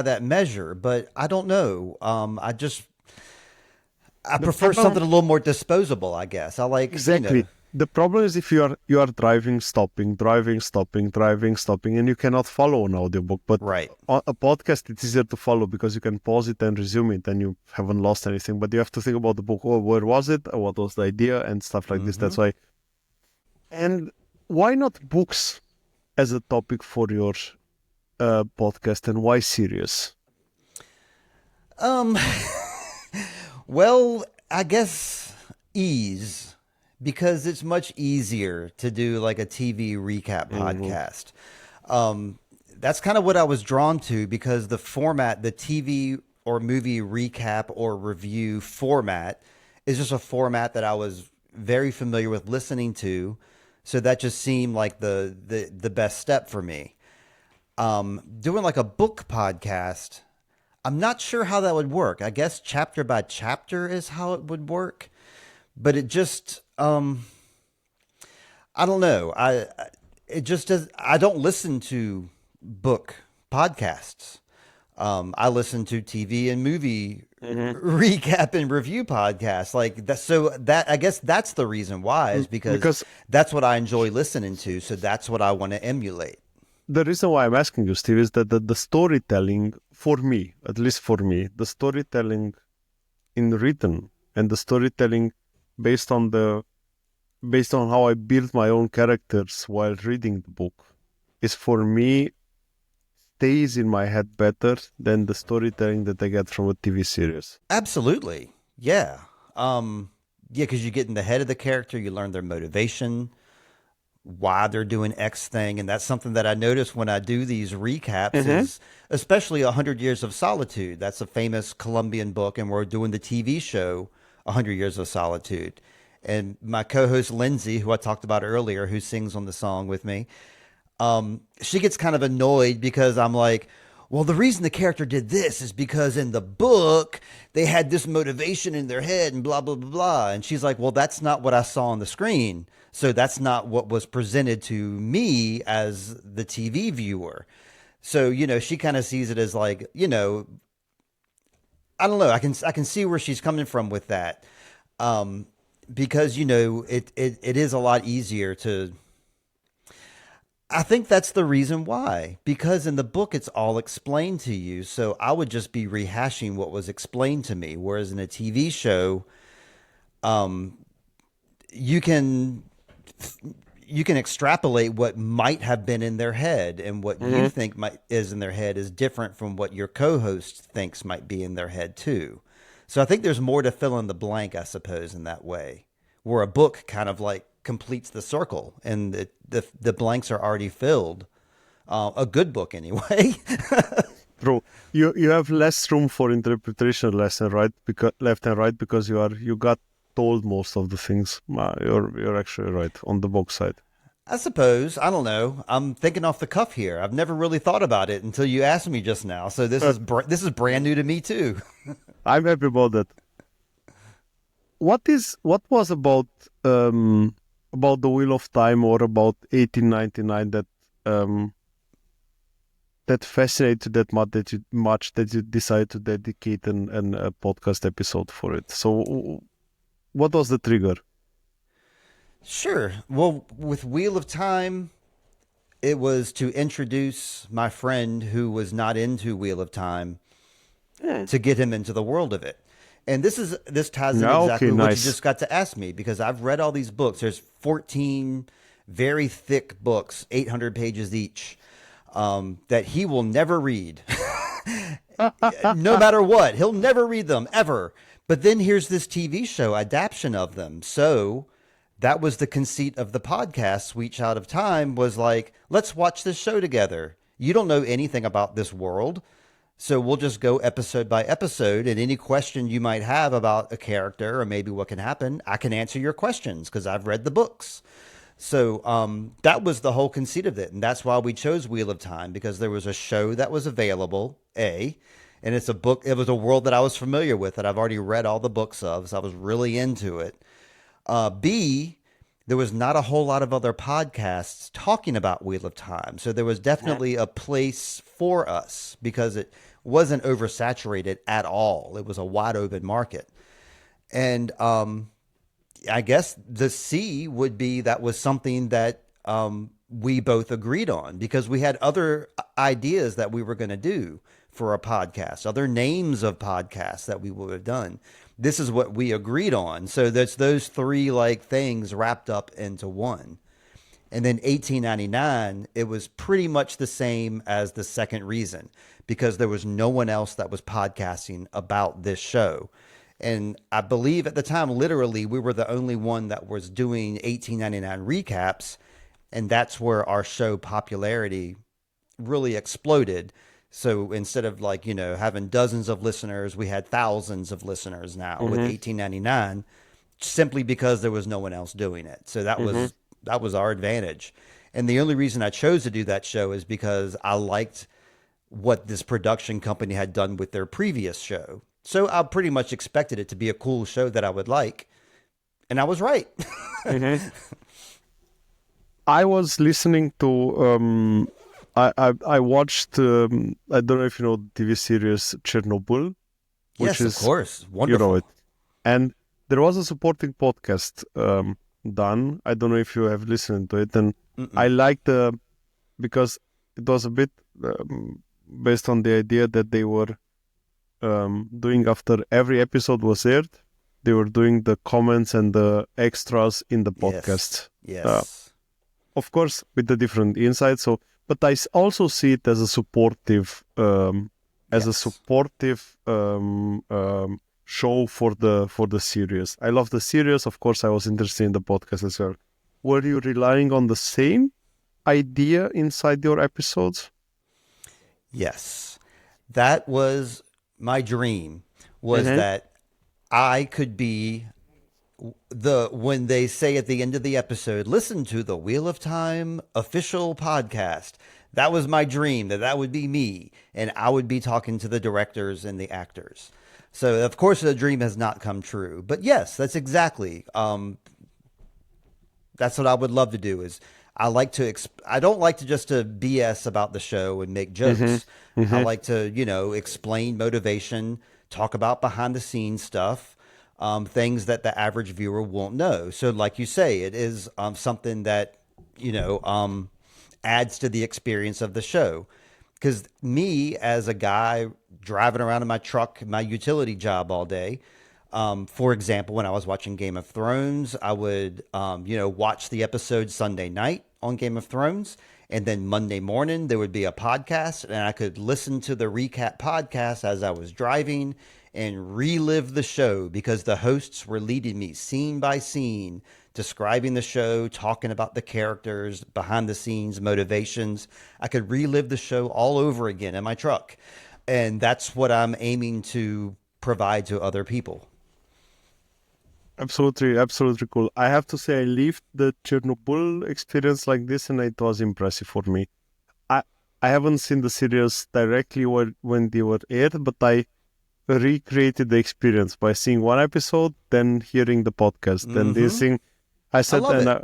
that measure, but I don't know. I The prefer something problem, a little more disposable, I guess. I like. exactly. The problem is if you are driving, stopping, driving, stopping, driving, stopping, and you cannot follow an audiobook. But Right. on a podcast, it's easier to follow because you can pause it and resume it, and you haven't lost anything. But you have to think about the book. Oh, where was it? What was the idea? And stuff like this. Hmm. That's why. And why not books as a topic for your podcast, and why serious? Um, well, I guess ease because it's much easier to do like a TV recap Hmm. podcast. Um, that's kind of what I was drawn to because the format, the TV or movie recap or review format, is just a format that I was very familiar with listening to. So that just seemed like the best step for me. Doing like a book podcast, I'm not sure how that would work. I guess chapter by chapter is how it would work, but it just I don't know. It just does. I don't listen to book podcasts. I listen to TV and movie Hmm. recap and review podcasts like that. So that I guess that's the reason why is because Because that's what I enjoy listening to. So that's what I want to emulate. the reason why I'm asking you, Steve, is that the storytelling, for me, at least for me, the storytelling in written and the storytelling based on how I build my own characters while reading the book is for me stays in my head better than the storytelling that I get from a TV series. Absolutely. Yeah. Yeah, because you get in the head of the character, you learn their motivation, why they're doing X thing, and that's something that I notice when I do these recaps Mm-hmm. is especially 100 Years of Solitude. That's a famous Colombian book, and we're doing the TV show 100 Years of Solitude. And my co-host Lindsay, who I talked about earlier, who sings on the song with me, she gets kind of annoyed because I'm like, well, the reason the character did this is because in the book they had this motivation in their head and blah blah blah blah. And she's like, well, that's not what I saw on the screen. So that's not what was presented to me as the TV viewer. So, she kind of sees it as like, I don't know. I can see where she's coming from with that. Um, because it is a lot easier to I think that's the reason why. Because in the book, it's all explained to you. So I would just be rehashing what was explained to me. Whereas in a TV show, you can you can extrapolate what might have been in their head, and what you think might is in their head is different from what your co-host thinks might be in their head too. So I think there's more to fill in the blank, I suppose, in that way, where a book kind of like completes the circle, and the blanks are already filled. A good book, anyway. True. You have less room for interpretation left and right because you got told most of the things. You're actually right on the book side. I suppose. I don't know. I'm thinking off the cuff here. I've never really thought about it until you asked me just now. So this is brand new to me too. I'm happy about that. What was about the Wheel of Time or about 1899 that fascinated you that much that you decided to dedicate a podcast episode for it? So what was the trigger? Sure. Well, with Wheel of Time, it was to introduce my friend who was not into Wheel of Time to get him into the world of it. And this ties in exactly what you just got to ask me, because I've read all these books. There's 14 very thick books, 800 pages each, that he will never read. No matter what, he'll never read them ever. But then here's this TV show adaptation of them. So that was the conceit of the podcast, Sweet Child of Time, was like, let's watch this show together. You don't know anything about this world, so we'll just go episode by episode, and any question you might have about a character or maybe what can happen, I can answer your questions because I've read the books. So that was the whole conceit of it, and that's why we chose Wheel of Time, because there was a show that was available, and it's a book. It was a world that I was familiar with, that I've already read all the books of, so I was really into it. B, there was not a whole lot of other podcasts talking about Wheel of Time, so there was definitely a place for us because it wasn't oversaturated at all. It was a wide open market, and I guess the C would be that was something that we both agreed on, because we had other ideas that we were going to do for a podcast, other names of podcasts that we would have done. This is what we agreed on. So that's those three like things wrapped up into one. And then 1899, it was pretty much the same as the second reason, because there was no one else that was podcasting about this show. And I believe at the time, literally, we were the only one that was doing 1899 recaps. And that's where our show popularity really exploded. So instead of like, having dozens of listeners, we had thousands of listeners now with 1899, simply because there was no one else doing it. So that was our advantage. And the only reason I chose to do that show is because I liked what this production company had done with their previous show. So I pretty much expected it to be a cool show that I would like. And I was right. I was listening to... I watched, I don't know if you know the TV series Chernobyl. Yes, of course. Wonderful. You know it. And there was a supporting podcast done. I don't know if you have listened to it. And I liked because it was a bit based on the idea that they were doing after every episode was aired. They were doing the comments and the extras in the podcast. Yes. Of course, with the different insights. So, but I also see it as a supportive, show for the series. I love the series. Of course, I was interested in the podcast as well. Were you relying on the same idea inside your episodes? Yes, that was my dream. Was that I could be when they say at the end of the episode, listen to the Wheel of Time official podcast. That was my dream, that would be me, and I would be talking to the directors and the actors. So of course the dream has not come true, but yes, that's exactly, that's what I would love to do. Is I like to, I don't like to just to BS about the show and make jokes. I like to, explain motivation, talk about behind the scenes stuff, things that the average viewer won't know. So like you say, it is something that, adds to the experience of the show. Because me, as a guy driving around in my truck, my utility job all day, For example, when I was watching Game of Thrones, I would, watch the episode Sunday night on Game of Thrones. And then Monday morning, there would be a podcast, and I could listen to the recap podcast as I was driving and relive the show because the hosts were leading me scene by scene, describing the show, talking about the characters, behind the scenes, motivations. I could relive the show all over again in my truck. And that's what I'm aiming to provide to other people. Absolutely, absolutely cool. I have to say, I lived the Chernobyl experience like this, and it was impressive for me. I I haven't seen the series directly when they were aired, but I recreated the experience by seeing one episode, then hearing the podcast, then this thing. I I said, love and it.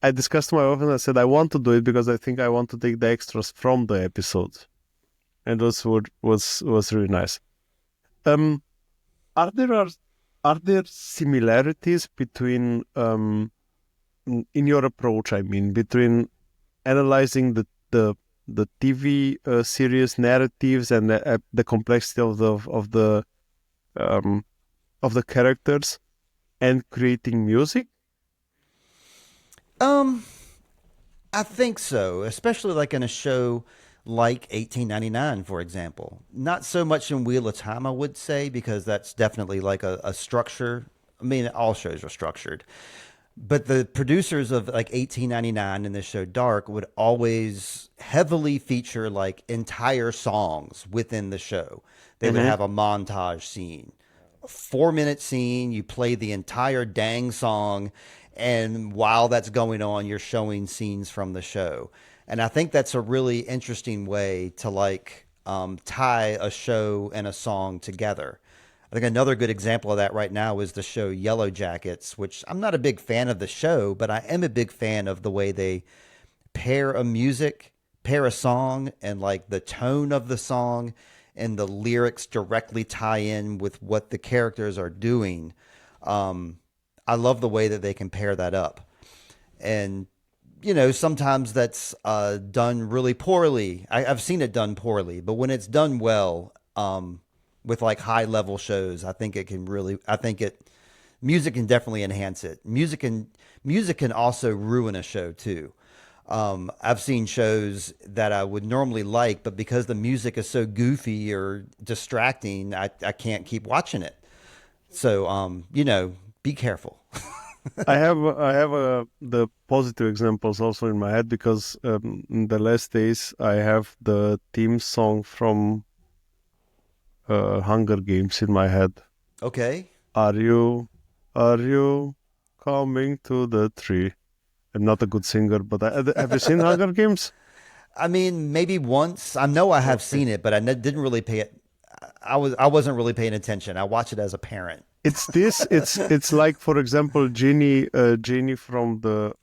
I discussed to my wife, and I said I want to do it because I think I want to take the extras from the episodes, and was really nice. Um, are there are are there similarities between in your approach? I mean, between analyzing the TV series narratives and the complexity um, of the characters and creating music. Um, I think so, especially like in a show like 1899, for example. Not so much in Wheel of Time, I would say, because that's definitely like a structure. I mean, all shows are structured. But the producers of like 1899 and the show Dark would always heavily feature like entire songs within the show. They would Mm-hmm. have a montage scene, a 4 minute scene. You play the entire dang song. And while that's going on, you're showing scenes from the show. And I think that's a really interesting way to like tie a show and a song together. I think another good example of that right now is the show Yellow Jackets, which I'm not a big fan of the show, but I am a big fan of the way they pair a song, and like the tone of the song and the lyrics directly tie in with what the characters are doing. Um, I love the way that they can pair that up. And, sometimes that's done really poorly. I've seen it done poorly, but when it's done well, with like high level shows, I think music can definitely enhance it. Music can also ruin a show too. I've seen shows that I would normally like, but because the music is so goofy or distracting, I can't keep watching it. So, be careful. I have the positive examples also in my head because in the last days I have the theme song from Hunger Games in my head. Okay. Are you are you coming to the tree? I'm not a good singer, but have you seen Hunger Games? I mean, maybe once. I know I have Okay. seen it, but didn't really pay it. I wasn't really paying attention. I watch it as a parent. It's this. It's like, for example, Ginny from the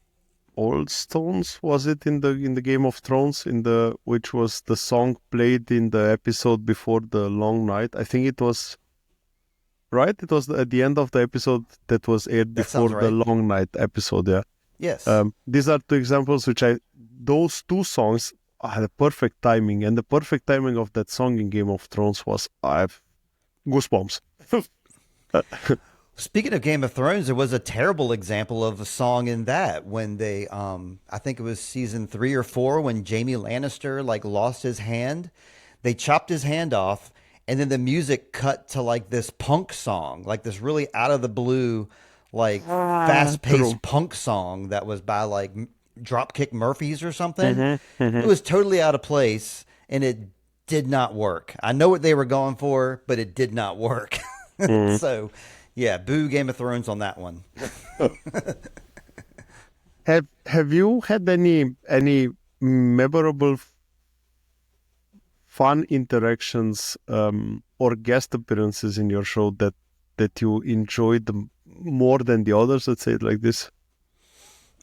Old Stones, was it in the Game of Thrones, in the which was the song played in the episode before the long night. I think it was right. It was at the end of the episode that was aired That before sounds the right. long night episode. Yeah. Yes. These are two examples which those two songs had a perfect timing, and the perfect timing of that song in Game of Thrones was I have goosebumps. Speaking of Game of Thrones, there was a terrible example of a song in that when they, I think it was season 3 or 4 when Jamie Lannister like lost his hand. They chopped his hand off, and then the music cut to like this punk song, like this really out of the blue, like fast True. paced punk song that was by like Dropkick Murphys or something. Hmm. It Hmm. was totally out of place, and it did not work. I know what they were going for, but it did not work. So, yeah, boo Game of Thrones on that one. Have you had any memorable fun interactions or guest appearances in your show that you enjoyed more than the others? Let's say it like this.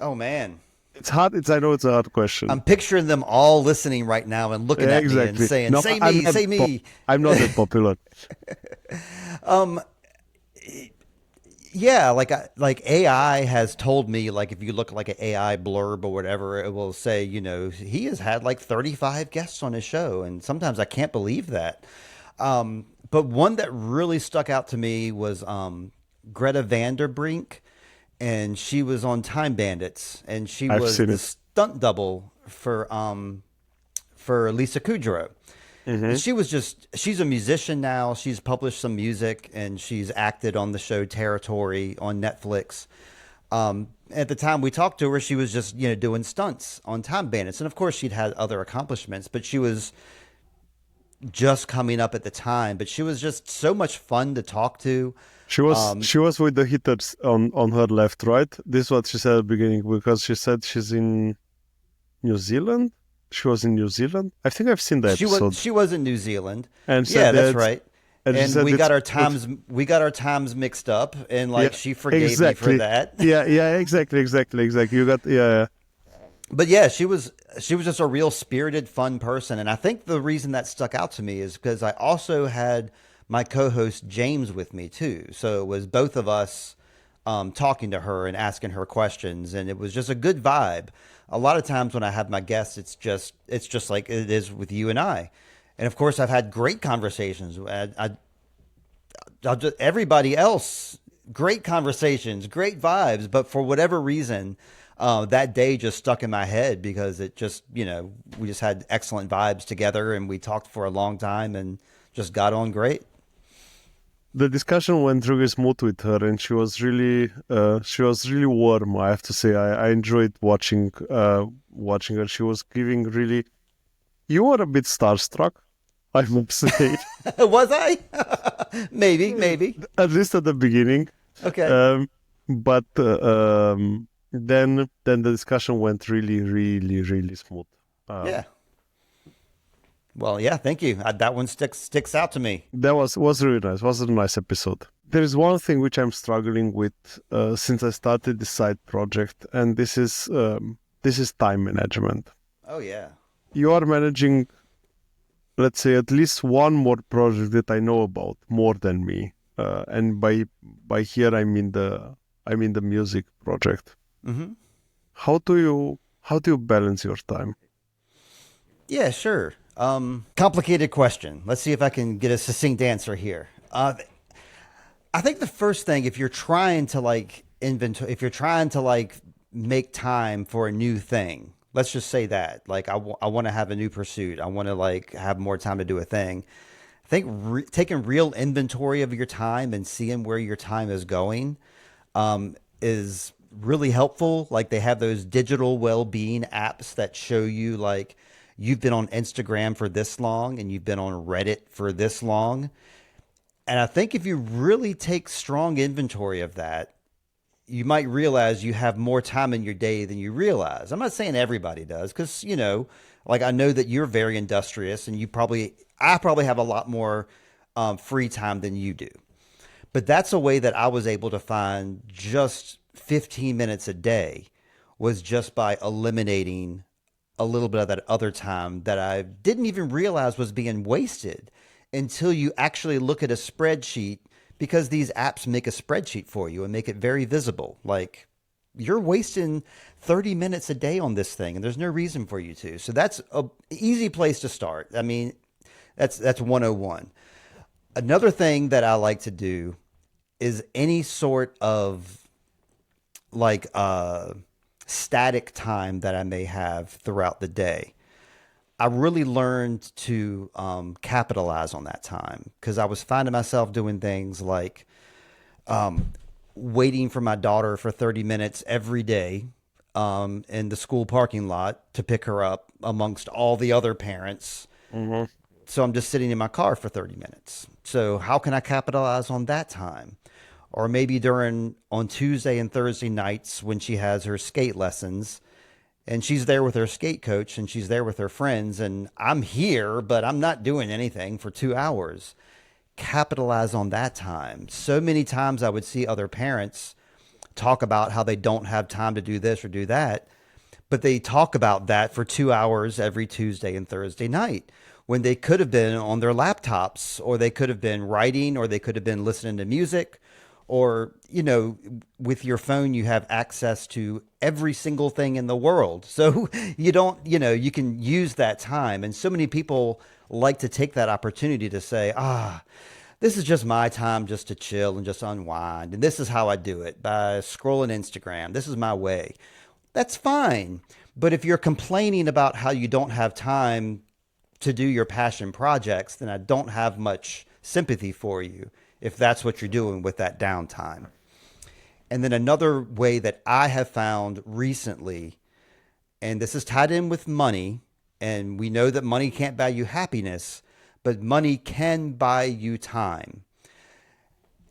Oh man, It's hard. I know it's a hard question. I'm picturing them all listening right now and looking at me and Exactly. saying, No, "Say I'm me, not. say me." I'm not that popular. Um, yeah, like AI has told me, like if you look at like an AI blurb or whatever, it will say, he has had like 35 guests on his show, and sometimes I can't believe that. But one that really stuck out to me was Greta Vanderbrink, and she was on Time Bandits, and she I've was seen the it. stunt double for Lisa Kudrow. And Hmm. she's a musician now. She's published some music and she's acted on the show Territory on Netflix. At the time we talked to her, she was just, doing stunts on Time Bandits. And of course, she'd had other accomplishments, but she was just coming up at the time. But she was just so much fun to talk to. Um, She was with the hitters on her left, right? This is what she said at the beginning because she said she's in New Zealand. She was in New Zealand. I think I've seen the she was episode, she was in New Zealand. and said Yeah, that's that, right. and she And said it's good. we got our times mixed up, and Yeah, like she forgave me for exactly. that. Yeah, yeah, exactly. You got yeah. But yeah, she was just a real spirited, fun person, and I think the reason that stuck out to me is because I also had my co-host James with me too. So it was both of us talking to her and asking her questions, and it was just a good vibe. A lot of times when I have my guests, it's just like it is with you and I, and of course I've had great conversations. I'll just, everybody else, great conversations, great vibes, but for whatever reason, that day just stuck in my head because it just, we just had excellent vibes together and we talked for a long time and just got on great. The discussion went really smooth with her, and she was really warm. I have to say, I enjoyed watching her. She was giving really. You were a bit starstruck, I must say, Was I? Maybe, maybe. at least at the beginning. Okay. But then the discussion went really smooth. Yeah. Well, yeah, thank you. That one sticks out to me. That was really nice. Was a nice episode. There is one thing which I'm struggling with since I started this side project, and this is time management. Oh yeah. You are managing, let's say, at least one more project that I know about more than me, and by here I mean the music project. Hmm. How do you balance your time? Yeah, sure. Complicated question. Let's see if I can get a succinct answer here. I think the first thing, if you're trying to like if you're trying to like make time for a new thing, let's just say that, like, I want to have a new pursuit. I want to like have more time to do a thing. I think taking real inventory of your time and seeing where your time is going is really helpful. Like they have those digital well-being apps that show you like you've been on Instagram for this long and you've been on Reddit for this long. And I think if you really take strong inventory of that, you might realize you have more time in your day than you realize. I'm not saying everybody does because, like I know that you're very industrious and I probably have a lot more free time than you do. But that's a way that I was able to find just 15 minutes a day was just by eliminating a little bit of that other time that I didn't even realize was being wasted until you actually look at a spreadsheet because these apps make a spreadsheet for you and make it very visible. Like you're wasting 30 minutes a day on this thing and there's no reason for you to. So that's a easy place to start. I mean, that's 101. Another thing that I like to do is any sort of like static time that I may have throughout the day. I really learned to capitalize on that time because I was finding myself doing things like waiting for my daughter for 30 minutes every day in the school parking lot to pick her up amongst all the other parents. Hmm. So I'm just sitting in my car for 30 minutes. So how can I capitalize on that time? Or maybe on Tuesday and Thursday nights when she has her skate lessons and she's there with her skate coach and she's there with her friends and I'm here, but I'm not doing anything for 2 hours. Capitalize on that time. So many times I would see other parents talk about how they don't have time to do this or do that, but they talk about that for 2 hours every Tuesday and Thursday night when they could have been on their laptops or they could have been writing or they could have been listening to music or, with your phone, you have access to every single thing in the world. So you don't, you can use that time. And so many people like to take that opportunity to say, this is just my time just to chill and just unwind. And this is how I do it by scrolling Instagram. This is my way. That's fine. But if you're complaining about how you don't have time to do your passion projects, then I don't have much sympathy for you if that's what you're doing with that downtime. And then another way that I have found recently, and this is tied in with money, and we know that money can't buy you happiness, but money can buy you time.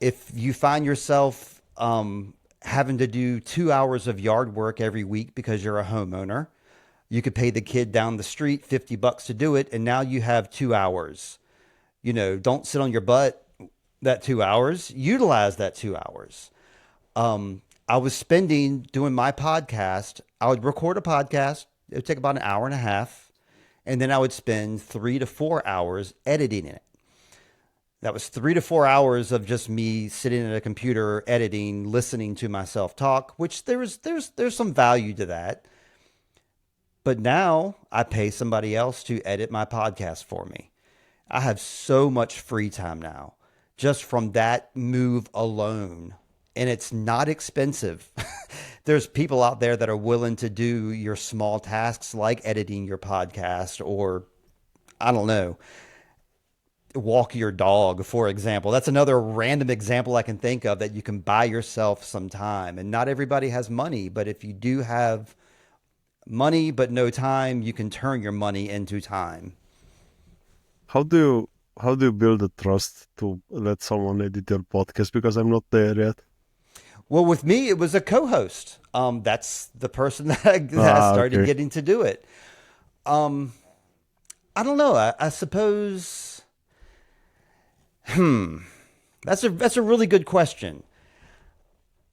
If you find yourself having to do 2 hours of yard work every week because you're a homeowner, you could pay the kid down the street $50 to do it, and now you have 2 hours. You know, don't sit on your butt that 2 hours. Utilize that 2 hours. I was spending doing my podcast. I would record a podcast. It would take about an hour and a half. And then I would spend 3 to 4 hours editing it. That was 3 to 4 hours of just me sitting at a computer, editing, listening to myself talk, which there's some value to that. But now I pay somebody else to edit my podcast for me. I have so much free time now just from that move alone. And it's not expensive. There's people out there that are willing to do your small tasks like editing your podcast or, I don't know, walk your dog, for example. That's another random example I can think of that you can buy yourself some time. And not everybody has money, but if you do have money but no time, you can turn your money into time. How do you build the trust to let someone edit your podcast? Because I'm not there yet. Well, with me, it was a co-host. That's the person that I started getting to do it. I don't know. I suppose. That's a really good question.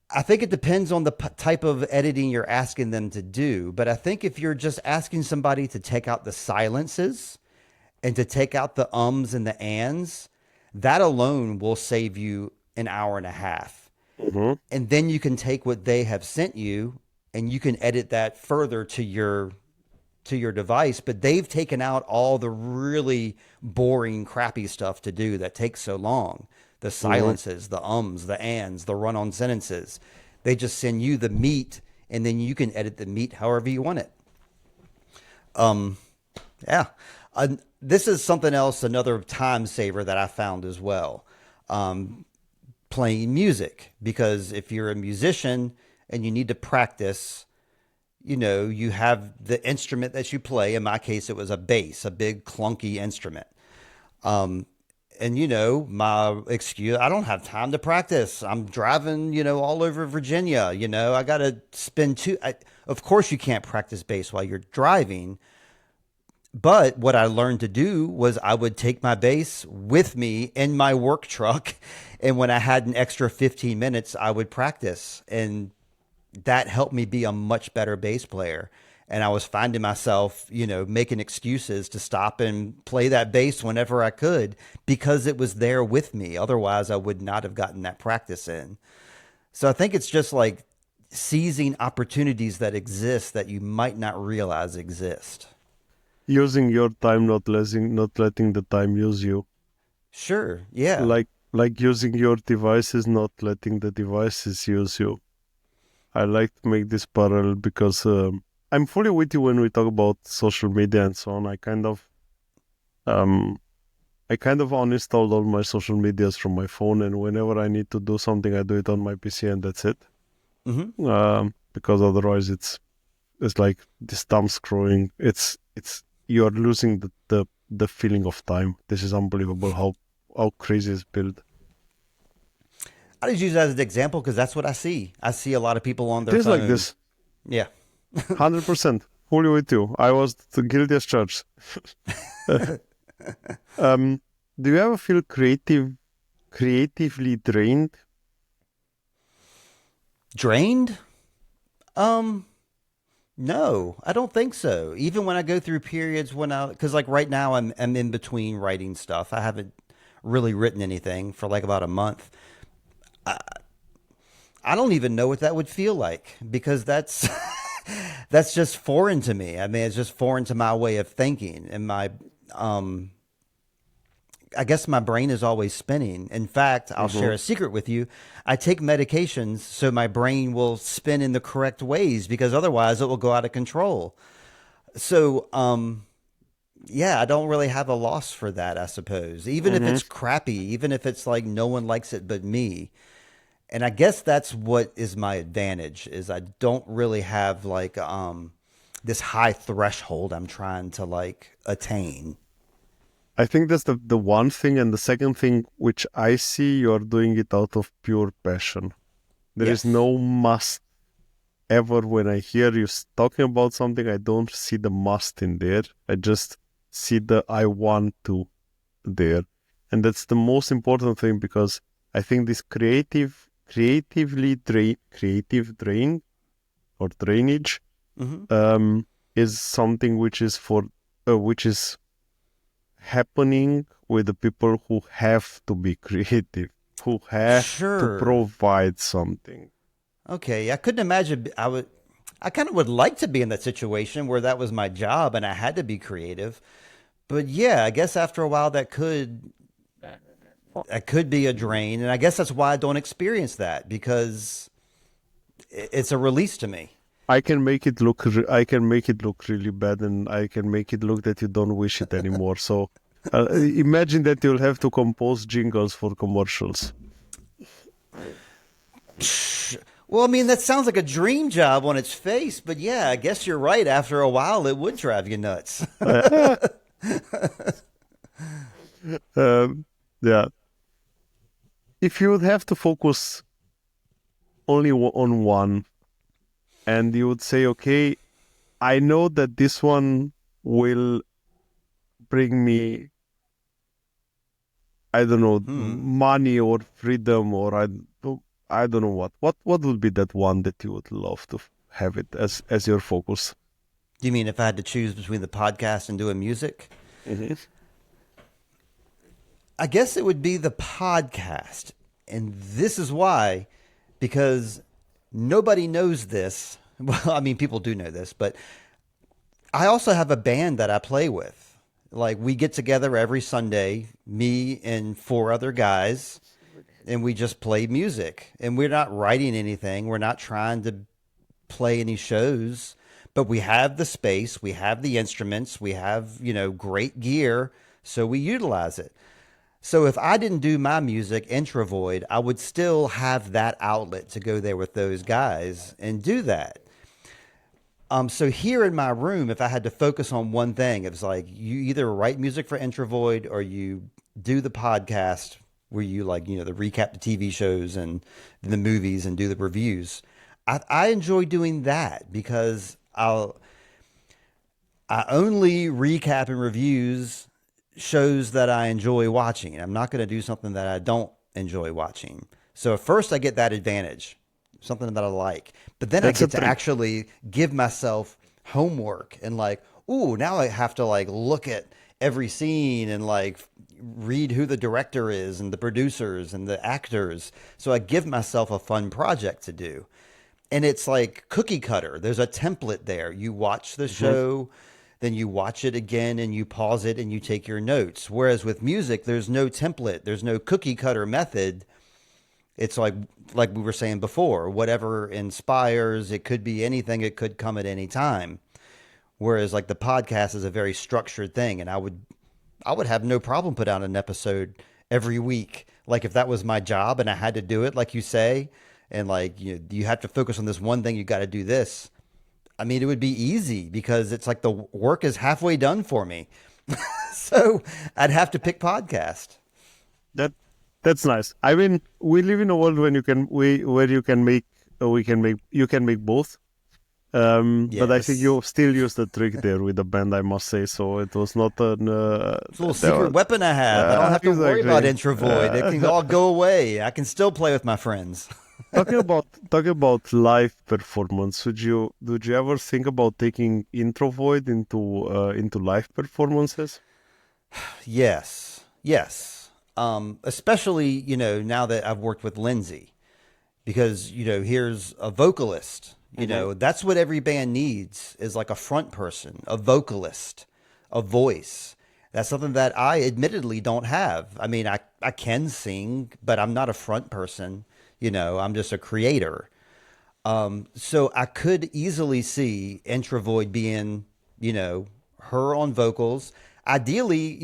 I think it depends on the type of editing you're asking them to do. But I think if you're just asking somebody to take out the silences and to take out the ums and the ands, that alone will save you an hour and a half. Mm-hmm. And then you can take what they have sent you and you can edit that further to your device. But they've taken out all the really boring, crappy stuff to do that takes so long. The silences, the ums, the ands, the run-on sentences. They just send you the meat, and then you can edit the meat however you want it. Yeah. This is something else, another time saver that I found as well. Playing music, because if you're a musician and you need to practice, you know, you have the instrument that you play. In my case, it was a bass, a big clunky instrument. And you know, my excuse, I don't have time to practice. I'm driving, you know, all over Virginia, you know, I got to spend of course you can't practice bass while you're driving. But what I learned to do was I would take my bass with me in my work truck. And when I had an extra 15 minutes, I would practice. And that helped me be a much better bass player. And I was finding myself, you know, making excuses to stop and play that bass whenever I could because it was there with me. Otherwise, I would not have gotten that practice in. So I think it's just like seizing opportunities that exist that you might not realize exist. Using your time, not letting the time use you. Sure, yeah. Like using your devices, not letting the devices use you. I like to make this parallel because I'm fully with you when we talk about social media and so on. I kind of uninstalled all my social medias from my phone, and whenever I need to do something, I do it on my PC, and that's it. Mm-hmm. Because otherwise, it's like this thumb scrolling. It's you are losing the feeling of time. This is unbelievable how crazy it's built. I just use that as an example because that's what I see. I see a lot of people on their It is phones. like this. Yeah. 100%. Fully with you. I was the guilty as charged. Do you ever feel creatively drained? Drained? No, I don't think so. Even when I go through periods because like right now I'm in between writing stuff. I haven't really written anything for like about a month. I don't even know what that would feel like because that's just foreign to me. I mean, it's just foreign to my way of thinking and my I guess my brain is always spinning. In fact, I'll share a secret with you. I take medications so my brain will spin in the correct ways because otherwise it will go out of control. So, yeah, I don't really have a loss for that, I suppose. Even if Mm-hmm. it's crappy, even if it's like no one likes it but me. And I guess that's what is my advantage is I don't really have like this high threshold I'm trying to like attain. I think that's the one thing, and the second thing which I see, you're doing it out of pure passion. There is Yes. no must ever when I hear you talking about something. I don't see the must in there. I just see the I want to there, and that's the most important thing because I think this creative drain or drainage Hmm. is something which is which is happening with the people who have to be creative, who have to Sure. provide something. Okay. I couldn't imagine I kind of would like to be in that situation where that was my job and I had to be creative. But yeah, I guess after a while that could be a drain and I guess that's why I don't experience that because it's a release to me. I can make it look really bad, and I can make it look that you don't wish it anymore. So imagine that you'll have to compose jingles for commercials. Well, I mean, that sounds like a dream job on its face, but yeah, I guess you're right. After a while, it would drive you nuts. Um, yeah. If you would have to focus only on one, and you would say, okay, I know that this one will bring me, I don't know, Hmm. money or freedom, or I don't know what. What would be that one that you would love to have it as your focus? Do you mean if I had to choose between the podcast and doing music? Hmm. I guess it would be the podcast. And this is why, because nobody knows this. Well, I mean, people do know this, but I also have a band that I play with. Like, we get together every Sunday, me and four other guys, and we just play music. And we're not writing anything, we're not trying to play any shows, but we have the space, we have the instruments, we have, great gear, so we utilize it. So if I didn't do my music, Introvoid, I would still have that outlet to go there with those guys and do that. So here in my room, if I had to focus on one thing, it was like you either write music for Introvoid or you do the podcast where you like, the recap the TV shows and the movies and do the reviews. I enjoy doing that because I only recap and reviews shows that I enjoy watching. I'm not going to do something that I don't enjoy watching. So at first I get that advantage, something that I like. But then I That's a get to trick. actually give myself homework and like, ooh, now I have to like look at every scene and like read who the director is and the producers and the actors. So I give myself a fun project to do. And it's like cookie cutter. There's a template there. You watch the Hmm. show, then you watch it again and you pause it and you take your notes. Whereas with music, there's no template, there's no cookie cutter method. It's like we were saying before, whatever inspires, it could be anything, it could come at any time. Whereas like the podcast is a very structured thing and I would have no problem put out an episode every week. Like if that was my job and I had to do it, like you say, and like you have to focus on this one thing, you got to do this. I mean, it would be easy because it's like the work is halfway done for me. So I'd have to pick podcast. That that's nice. I mean, we live in a world when where you can make you can make both. But I think Yes. you still use the trick there with the band, I must say. So it was not an It's a little secret weapon I have. I don't have to worry about exactly. Introvoid. It can all go away. I can still play with my friends. Talking about live performance, would you ever think about taking Introvoid into live performances? Yes. Yes. Especially, now that I've worked with Lindsay. Because here's a vocalist. Hmm. That's what every band needs is like a front person, a vocalist, a voice. That's something that I admittedly don't have. I mean, I can sing, but I'm not a front person. I'm just a creator. So I could easily see Introvoid being, her on vocals. Ideally,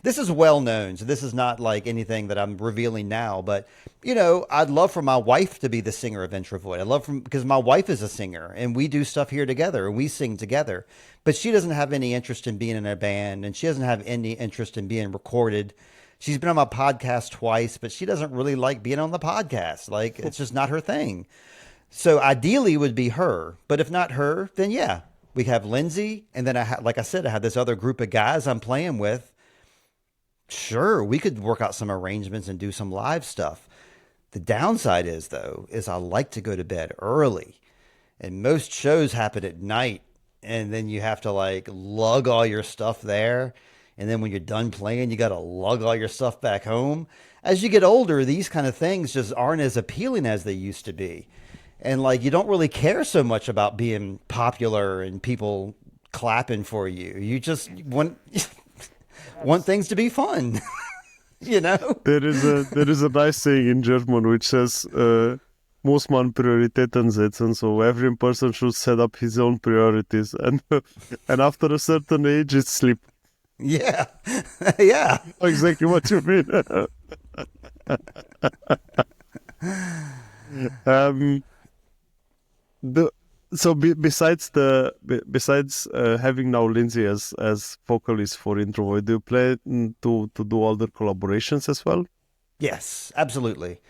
this is well known, so this is not like anything that I'm revealing now, but I'd love for my wife to be the singer of Introvoid. I love from because my wife is a singer and we do stuff here together and we sing together. But she doesn't have any interest in being in a band and she doesn't have any interest in being recorded. She's been on my podcast twice, but she doesn't really like being on the podcast. Like it's just not her thing. So ideally it would be her, but if not her, then yeah, we have Lindsay, and then like I said, I have this other group of guys I'm playing with. Sure, we could work out some arrangements and do some live stuff. The downside is though, is I like to go to bed early, and most shows happen at night, and then you have to like lug all your stuff there, and then when you're done playing, you got to lug all your stuff back home. As you get older, these kind of things just aren't as appealing as they used to be. And like you don't really care so much about being popular and people clapping for you. You just want want things to be fun, you know? There is a nice saying in German which says muss man Prioritäten setzen. So every person should set up his own priorities, and and after a certain age, it's sleep. Yeah, yeah. Exactly what you mean. um, the so besides having now Lindsay as vocalist for Introvoid, do you plan to do other collaborations as well? Yes, absolutely.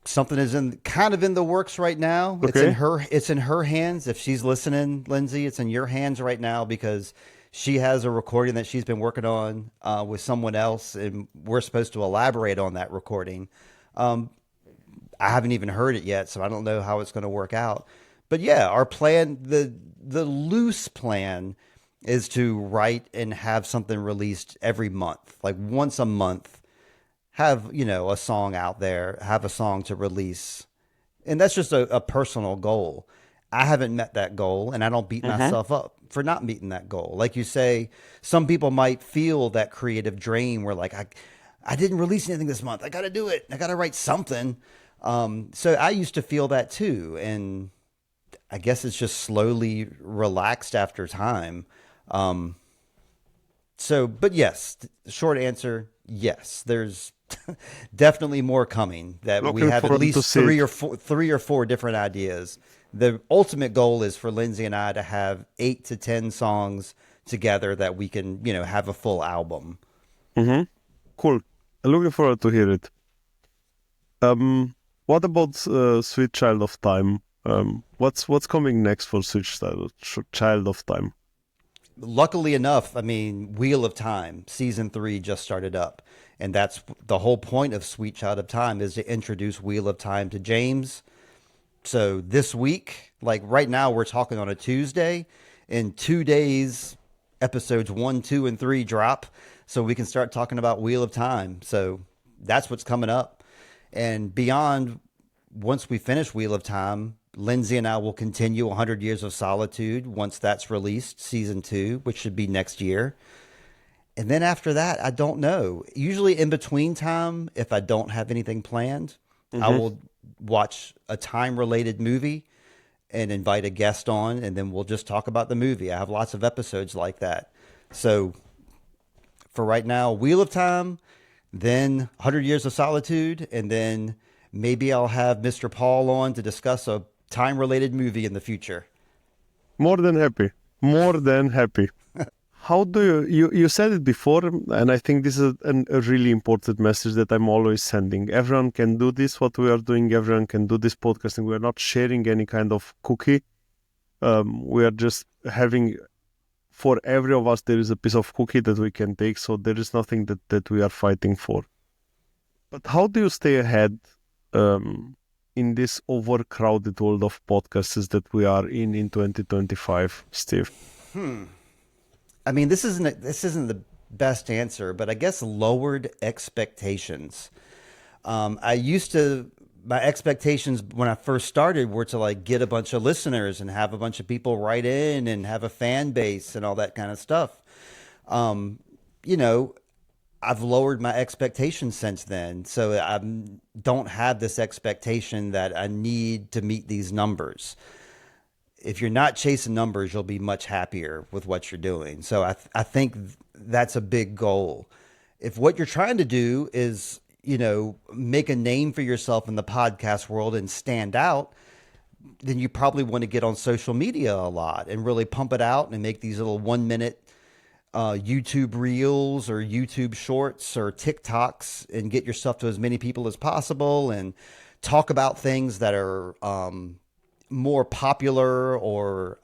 Something is kind of in the works right now. Okay. It's in her hands. If she's listening, Lindsay, it's in your hands right now because she has a recording that she's been working on with someone else, and we're supposed to elaborate on that recording. I haven't even heard it yet, so I don't know how it's going to work out. But yeah, our plan, the loose plan, is to write and have something released every month, like once a month. Have a song out there, have a song to release, and that's just a personal goal. I haven't met that goal, and I don't beat myself up for not meeting that goal. Like you say, some people might feel that creative drain where like I didn't release anything this month. I got to do it. I got to write something. So I used to feel that too, and I guess it's just slowly relaxed after time. But yes, short answer, yes. There's definitely more coming. That we Looking have at forward to least see it. three or four different ideas. The ultimate goal is for Lindsay and I to have 8 to 10 songs together that we can, have a full album. Cool. Looking forward to hear it. What about Sweet Child of Time? What's coming next for Sweet Child of Time? Luckily enough, I mean, Wheel of Time season 3 just started up, and that's the whole point of Sweet Child of Time is to introduce Wheel of Time to James. So this week, like right now, we're talking on a Tuesday. In 2 days, episodes 1, 2, and 3 drop, so we can start talking about Wheel of Time. So that's what's coming up, and beyond. Once we finish Wheel of Time, Lindsay and I will continue 100 Years of Solitude once that's released, season 2, which should be next year. And then after that, I don't know. Usually in between time, if I don't have anything planned, I will watch a time-related movie and invite a guest on, and then we'll just talk about the movie. I have lots of episodes like that. So for right now, Wheel of Time, then 100 Years of Solitude, and then maybe I'll have Mr. Paul on to discuss a time-related movie in the future. More than happy. More than happy. How do you said it before, and I think this is a really important message that I'm always sending. Everyone can do this, what we are doing. Everyone can do this podcasting. We are not sharing any kind of cookie. We are just having, for every of us, there is a piece of cookie that we can take. So there is nothing that we are fighting for. But how do you stay ahead in this overcrowded world of podcasts that we are in 2025, Steve? I mean, this isn't the best answer, but I guess lowered expectations. I used to my expectations when I first started were to like get a bunch of listeners and have a bunch of people write in and have a fan base and all that kind of stuff. Um, you know, I've lowered my expectations since then. So I don't have this expectation that I need to meet these numbers. If you're not chasing numbers, you'll be much happier with what you're doing. So I think that's a big goal. If what you're trying to do is, make a name for yourself in the podcast world and stand out, then you probably want to get on social media a lot and really pump it out and make these little 1 minute YouTube reels or YouTube shorts or TikToks and get yourself to as many people as possible and talk about things that are more popular or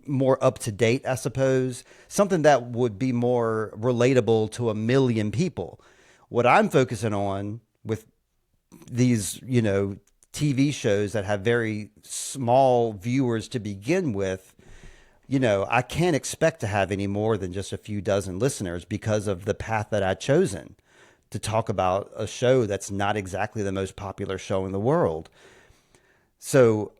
more up to date, I suppose. Something that would be more relatable to a million people. What I'm focusing on with these, TV shows that have very small viewers to begin with, I can't expect to have any more than just a few dozen listeners because of the path that I've chosen to talk about a show that's not exactly the most popular show in the world. So,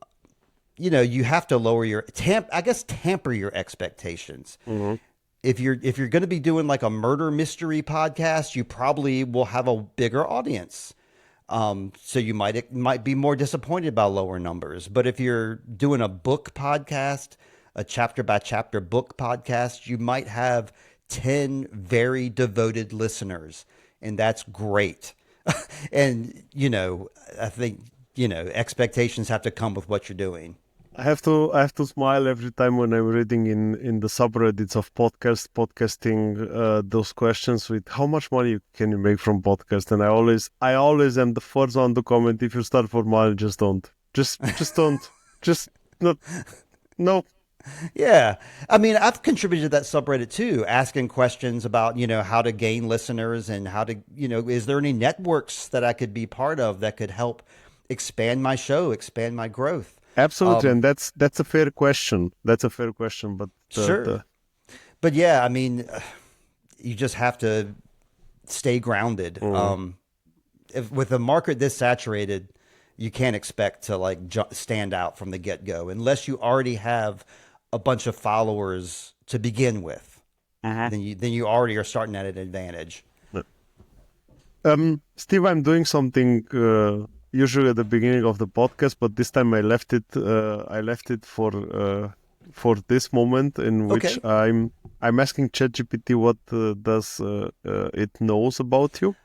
you have to lower your tamper your expectations. Mm-hmm. If you're going to be doing like a murder mystery podcast, you probably will have a bigger audience. So you might be more disappointed by lower numbers. But if you're doing a book podcast, a chapter by chapter book podcast, you might have 10 very devoted listeners, and that's great. And, I think, expectations have to come with what you're doing. I have to smile every time when I'm reading in the subreddits of podcasting those questions with how much money can you make from podcast, and I always am the first one to comment, if you start for money, just don't, just don't, just not, no. Yeah. I mean, I've contributed to that subreddit too, asking questions about, how to gain listeners and how to, is there any networks that I could be part of that could help expand my show, expand my growth? Absolutely, and that's a fair question. That's a fair question, but sure. But yeah, I mean, you just have to stay grounded. With a market this saturated, you can't expect to like stand out from the get-go unless you already have a bunch of followers to begin with. Then you already are starting at an advantage. Steve, I'm doing something usually at the beginning of the podcast, but this time I left it. I left it for this moment in which I'm asking ChatGPT what does it knows about you.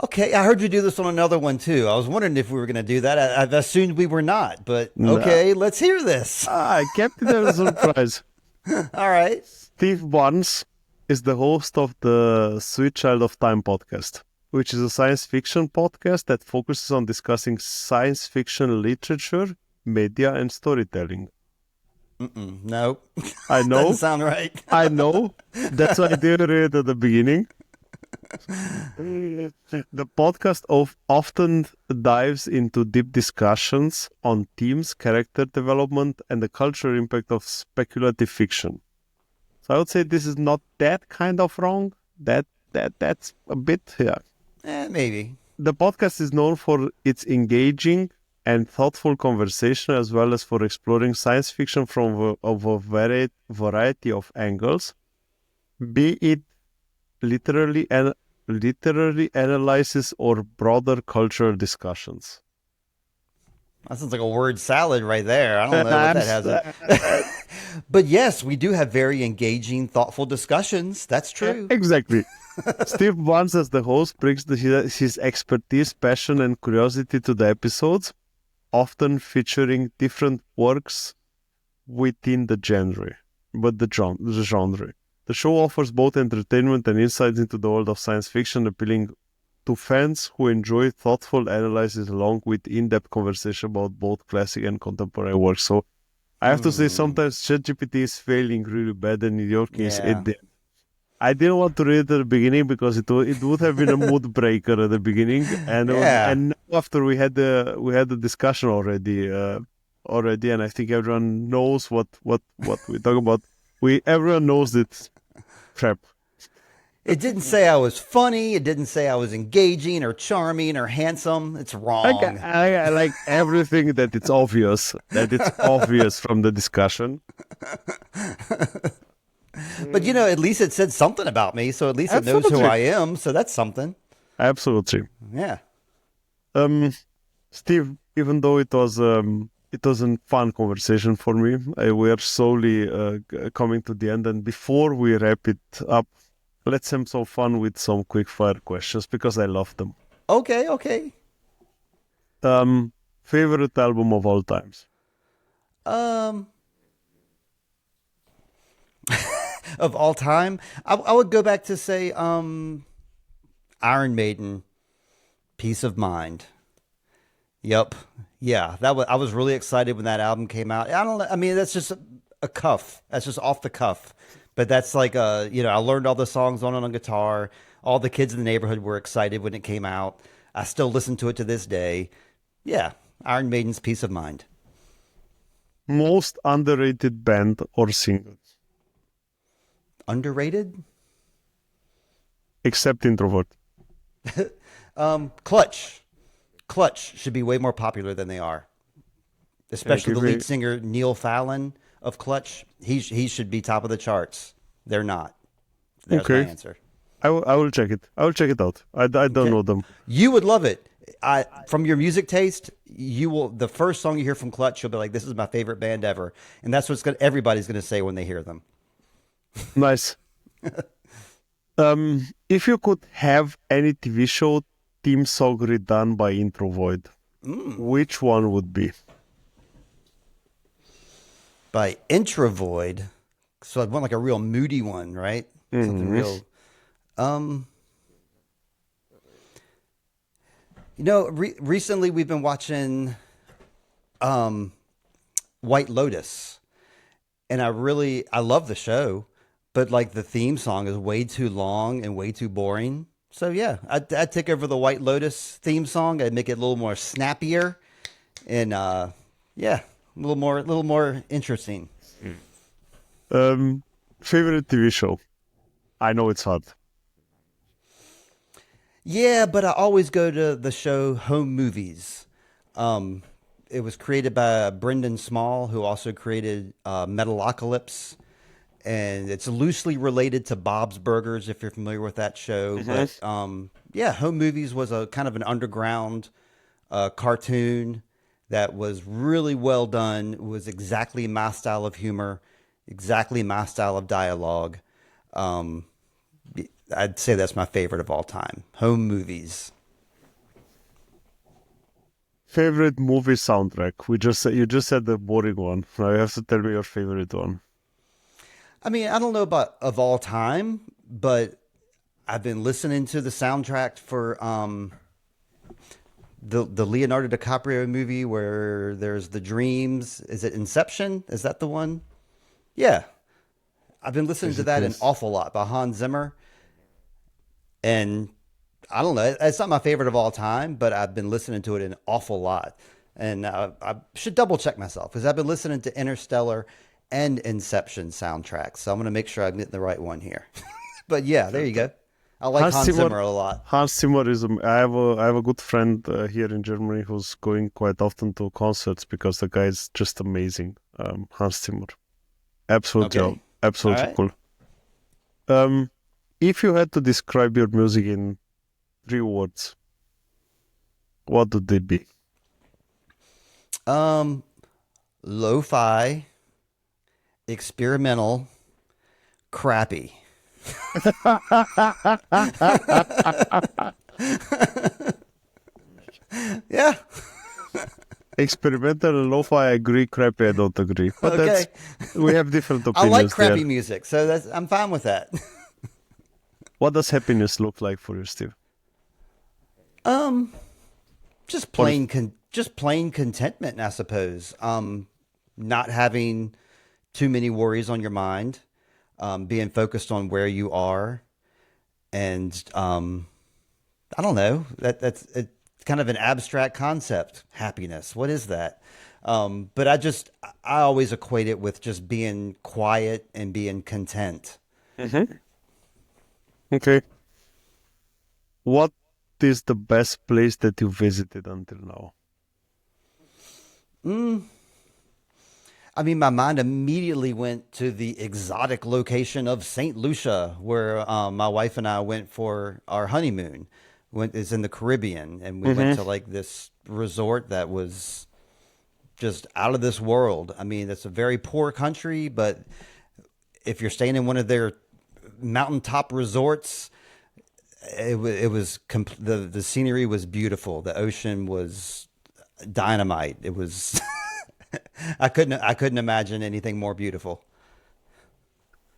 Okay, I heard you do this on another one too. I was wondering if we were going to do that. I've assumed we were not, but okay, let's hear this. I kept it as a surprise. All right. Steve Barnes is the host of the Sweet Child of Time podcast, which is a science fiction podcast that focuses on discussing science fiction literature, media, and storytelling. No. I know. Doesn't sound right. I know. That's why I didn't read it at the beginning. The podcast often dives into deep discussions on themes, character development, and the cultural impact of speculative fiction. So I would say this is not that kind of wrong. That's a bit, yeah. Maybe. The podcast is known for its engaging and thoughtful conversation, as well as for exploring science fiction from a variety of angles, be it literary analysis or broader cultural discussions. That sounds like a word salad right there. I don't know what that has. But yes, we do have very engaging, thoughtful discussions. That's true. Exactly. Steve Barnes, as the host, brings his expertise, passion, and curiosity to the episodes, often featuring different works within the genre. The show offers both entertainment and insights into the world of science fiction, appealing to fans who enjoy thoughtful analysis along with in-depth conversation about both classic and contemporary works. So I have to say, sometimes ChatGPT is failing really bad, and in your case, it did. I didn't want to read it at the beginning because it would have been a mood breaker at the beginning, and and after we had the discussion already, and I think everyone knows what we talk about. Everyone knows it's crap. It didn't say I was funny. It didn't say I was engaging or charming or handsome. It's wrong. I like everything that it's obvious from the discussion. But at least it said something about me, so at least it knows who Absolutely. I am. So that's something. Absolutely. Yeah. Um, Steve, even though it was a fun conversation for me, we are slowly coming to the end. And before we wrap it up, let's have some fun with some quick fire questions because I love them. Okay. Okay. Favorite album of all times? Um, of all time, I would go back to say Iron Maiden, Peace of Mind. Yep. Yeah, I was really excited when that album came out. I don't know. I mean, that's just a cuff. That's just off the cuff. But that's like I learned all the songs on guitar. All the kids in the neighborhood were excited when it came out. I still listen to it to this day. Yeah, Iron Maiden's Peace of Mind. Most underrated band or single, Underrated? except Introvert. Clutch. Clutch should be way more popular than they are. Especially the give me lead singer Neil Fallon of Clutch. He should be top of the charts. They're not. There's my okay. answer. I will check it. I will check it out. I don't Okay. know them. You would love it. From your music taste, you will. The first song you hear from Clutch, you'll be like, "This is my favorite band ever," and that's everybody's gonna say when they hear them. Nice. If you could have any TV show theme song redone by Intro Void, which one would be? By Introvoid, so I'd want like a real moody one, right? Something real. Um, recently we've been watching White Lotus, and I love the show, but like the theme song is way too long and way too boring. So yeah, I'd take over the White Lotus theme song. I'd make it a little more snappier, and yeah, a little more interesting. Favorite TV show? I know it's hard. Yeah, but I always go to the show Home Movies. Um, it was created by Brendan Small, who also created Metalocalypse, and it's loosely related to Bob's Burgers, if you're familiar with that show. But yeah, Home Movies was a kind of an underground cartoon that was really well done. It was exactly my style of humor, exactly my style of dialogue. Um, I'd say that's my favorite of all time. Home Movies. Favorite movie soundtrack? You just said the boring one. Now you have to tell me your favorite one. I mean, I don't know about of all time, but I've been listening to the soundtrack for the Leonardo DiCaprio movie where there's the dreams. Is it Inception? Is that the one? Yeah, I've been listening Is to it that an this? awful lot by Hans Zimmer, and I don't know. It's not my favorite of all time, but I've been listening to it an awful lot, and I should double check myself because I've been listening to Interstellar and Inception soundtracks. So I'm going to make sure I'm getting the right one here. But yeah, there you go. I like Hans Hans Zimmer. Zimmer a lot. Hans Zimmer is. I have a good friend here in Germany who's going quite often to concerts because the guy is just amazing. Hans Zimmer, Okay. All absolutely right. cool. Um, if you had to describe your music in 3 words, what would they be? Um, Lo-fi, experimental, crappy. Yeah. Experimental and lo-fi, I agree. Crappy, I don't agree. But Okay. we have different I like opinions there. crappy music, so I'm fine with that. What does happiness look like for you, Steve? Um, just What is just plain contentment, I suppose. Not having too many worries on your mind, being focused on where you are, and I don't know. It's kind of an abstract concept. Happiness. What is that? But I always equate it with just being quiet and being content. Mhm. Okay. What is the best place that you visited until now? I mean, my mind immediately went to the exotic location of St. Lucia, where my wife and I went for our honeymoon. It's in the Caribbean, and we went Mm-hmm. to like this resort that was just out of this world. I mean, it's a very poor country, but if you're staying in one of their mountaintop resorts, the scenery was beautiful. The ocean was dynamite. It was I couldn't imagine anything more beautiful.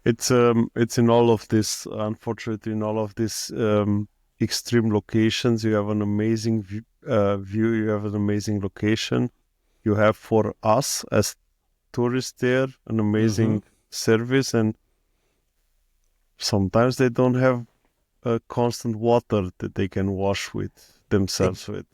It's in all of this, unfortunately, in all of these extreme locations, you have an amazing view, you have an amazing location. You have for us as tourists there an Hmm. amazing service, and sometimes they don't have constant water that they can wash with themselves with.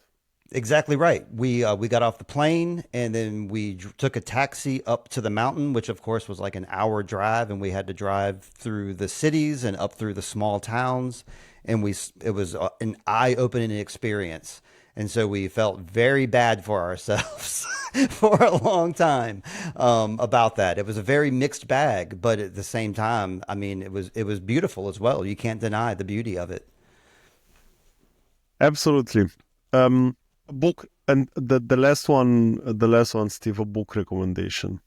Exactly right. We got off the plane and then we took a taxi up to the mountain, which of course was like an hour drive, and we had to drive through the cities and up through the small towns, and it was an eye-opening experience. And so we felt very bad for ourselves for a long time about that. It was a very mixed bag, but at the same time, I mean, it was beautiful as well. You can't deny the beauty of it. Absolutely. A book and the last one, Steve, a book recommendation.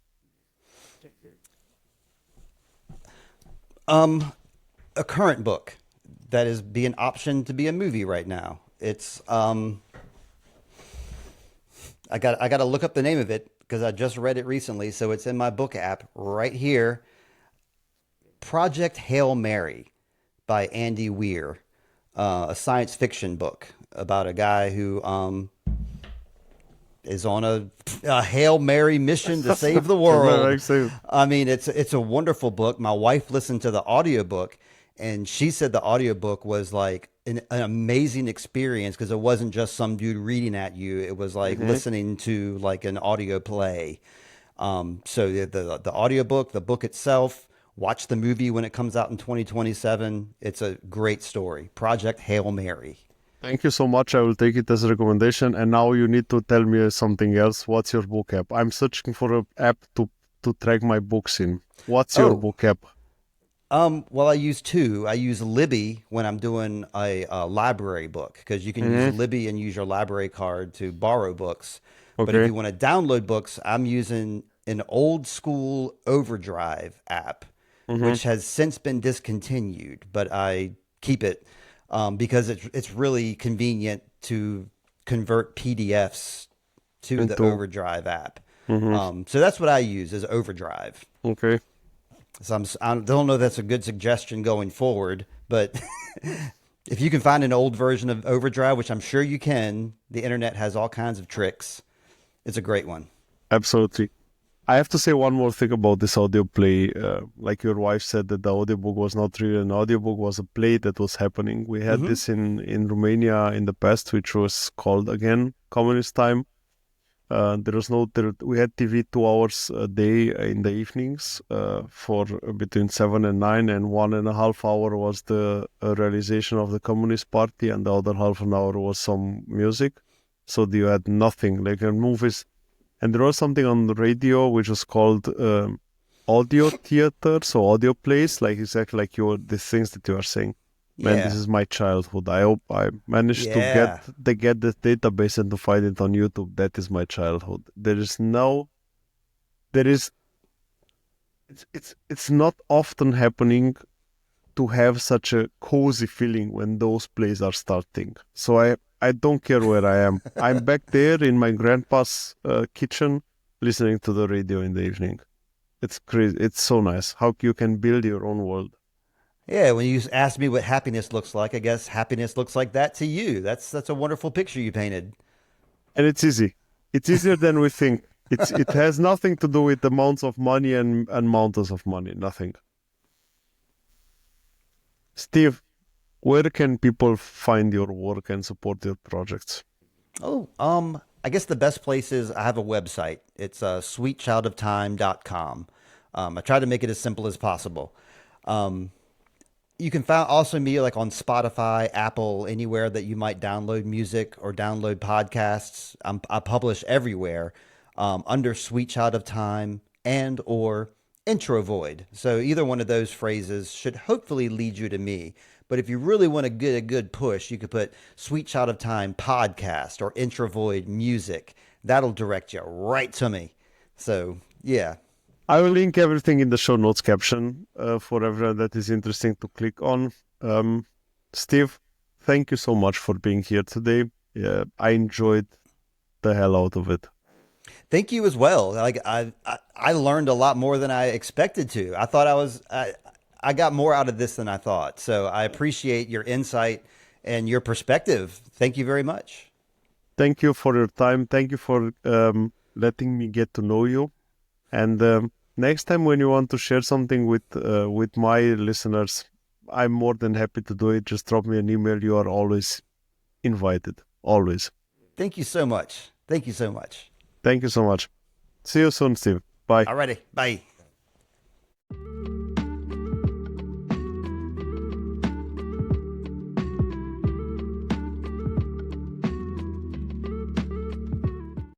A current book that is being optioned to be a movie right now. It's I got to look up the name of it because I just read it recently, so it's in my book app right here. Project Hail Mary by Andy Weir, a science fiction book about a guy who is on a Hail Mary mission to save the Very world. excited. I mean, it's a wonderful book. My wife listened to the audiobook and she said the audiobook was like an amazing experience because it wasn't just some dude reading at you. It was like Hmm. listening to like an audio play. So the audiobook, the book itself, watch the movie when it comes out in 2027. It's a great story. Project Hail Mary. Thank you so much. I will take it as a recommendation. And now you need to tell me something else. What's your book app? I'm searching for an app to track my books in. What's your Oh, book app? well, I use two. I use Libby when I'm doing a library book because you can use Hmm. Libby and use your library card to borrow books. But if Okay. you want to download books, I'm using an old school Overdrive app, Hmm. which has since been discontinued, but I keep it because it's really convenient to convert PDFs to the Into. Overdrive app. Hmm. So that's what I use is Overdrive. Okay. So I don't know if that's a good suggestion going forward, but if you can find an old version of Overdrive, which I'm sure you can, the internet has all kinds of tricks. It's a great one. Absolutely. I have to say one more thing about this audio play. Like your wife said that the audiobook was not really an audiobook, was a play that was happening. We had Hmm. this in Romania in the past, which was called again Communist Time. There was no there, we had TV 2 hours a day in the evenings for between 7 and 9, and 1.5 hour was the realization of the Communist Party, and the other half an hour was some music. So you had nothing like movies, and there was something on the radio which was called audio theater, so audio plays, like exactly like the things that you are saying. Man, this Yeah. is my childhood. I hope I managed to get Yeah. the database and to find it on YouTube. That is my childhood. There is it's not often happening to have such a cozy feeling when those plays are starting. So I don't care where I am. I'm back there in my grandpa's kitchen listening to the radio in the evening. It's crazy. It's so nice how you can build your own world. Yeah. When you ask me what happiness looks like, I guess happiness looks like that to you. That's a wonderful picture you painted. And it's easy. It's easier than we think. It has nothing to do with amounts of money and mountains of money. Nothing. Steve, where can people find your work and support your projects? Oh, I guess the best place is I have a website. It's sweetchildoftime.com. I try to make it as simple as possible. Um, You can find also me like on Spotify, Apple, anywhere that you might download music or download podcasts. I publish everywhere under Sweet Child of Time and or Intro Void. So either one of those phrases should hopefully lead you to me. But if you really want to get a good push, you could put Sweet Child of Time podcast or Intro Void music. That'll direct you right to me. So yeah. I will link everything in the show notes caption for everyone that is interesting to click on. Steve, thank you so much for being here today. Yeah, I enjoyed the hell out of it. Thank you as well. Like I learned a lot more than I expected to. I thought I got more out of this than I thought. So I appreciate your insight and your perspective. Thank you very much. Thank you for your time. Thank you for letting me get to know you. And next time when you want to share something with my listeners, I'm more than happy to do it. Just drop me an email. You are always invited. Always. Thank you so much. Thank you so much. Thank you so much. See you soon, Steve. Bye. Alrighty. Bye.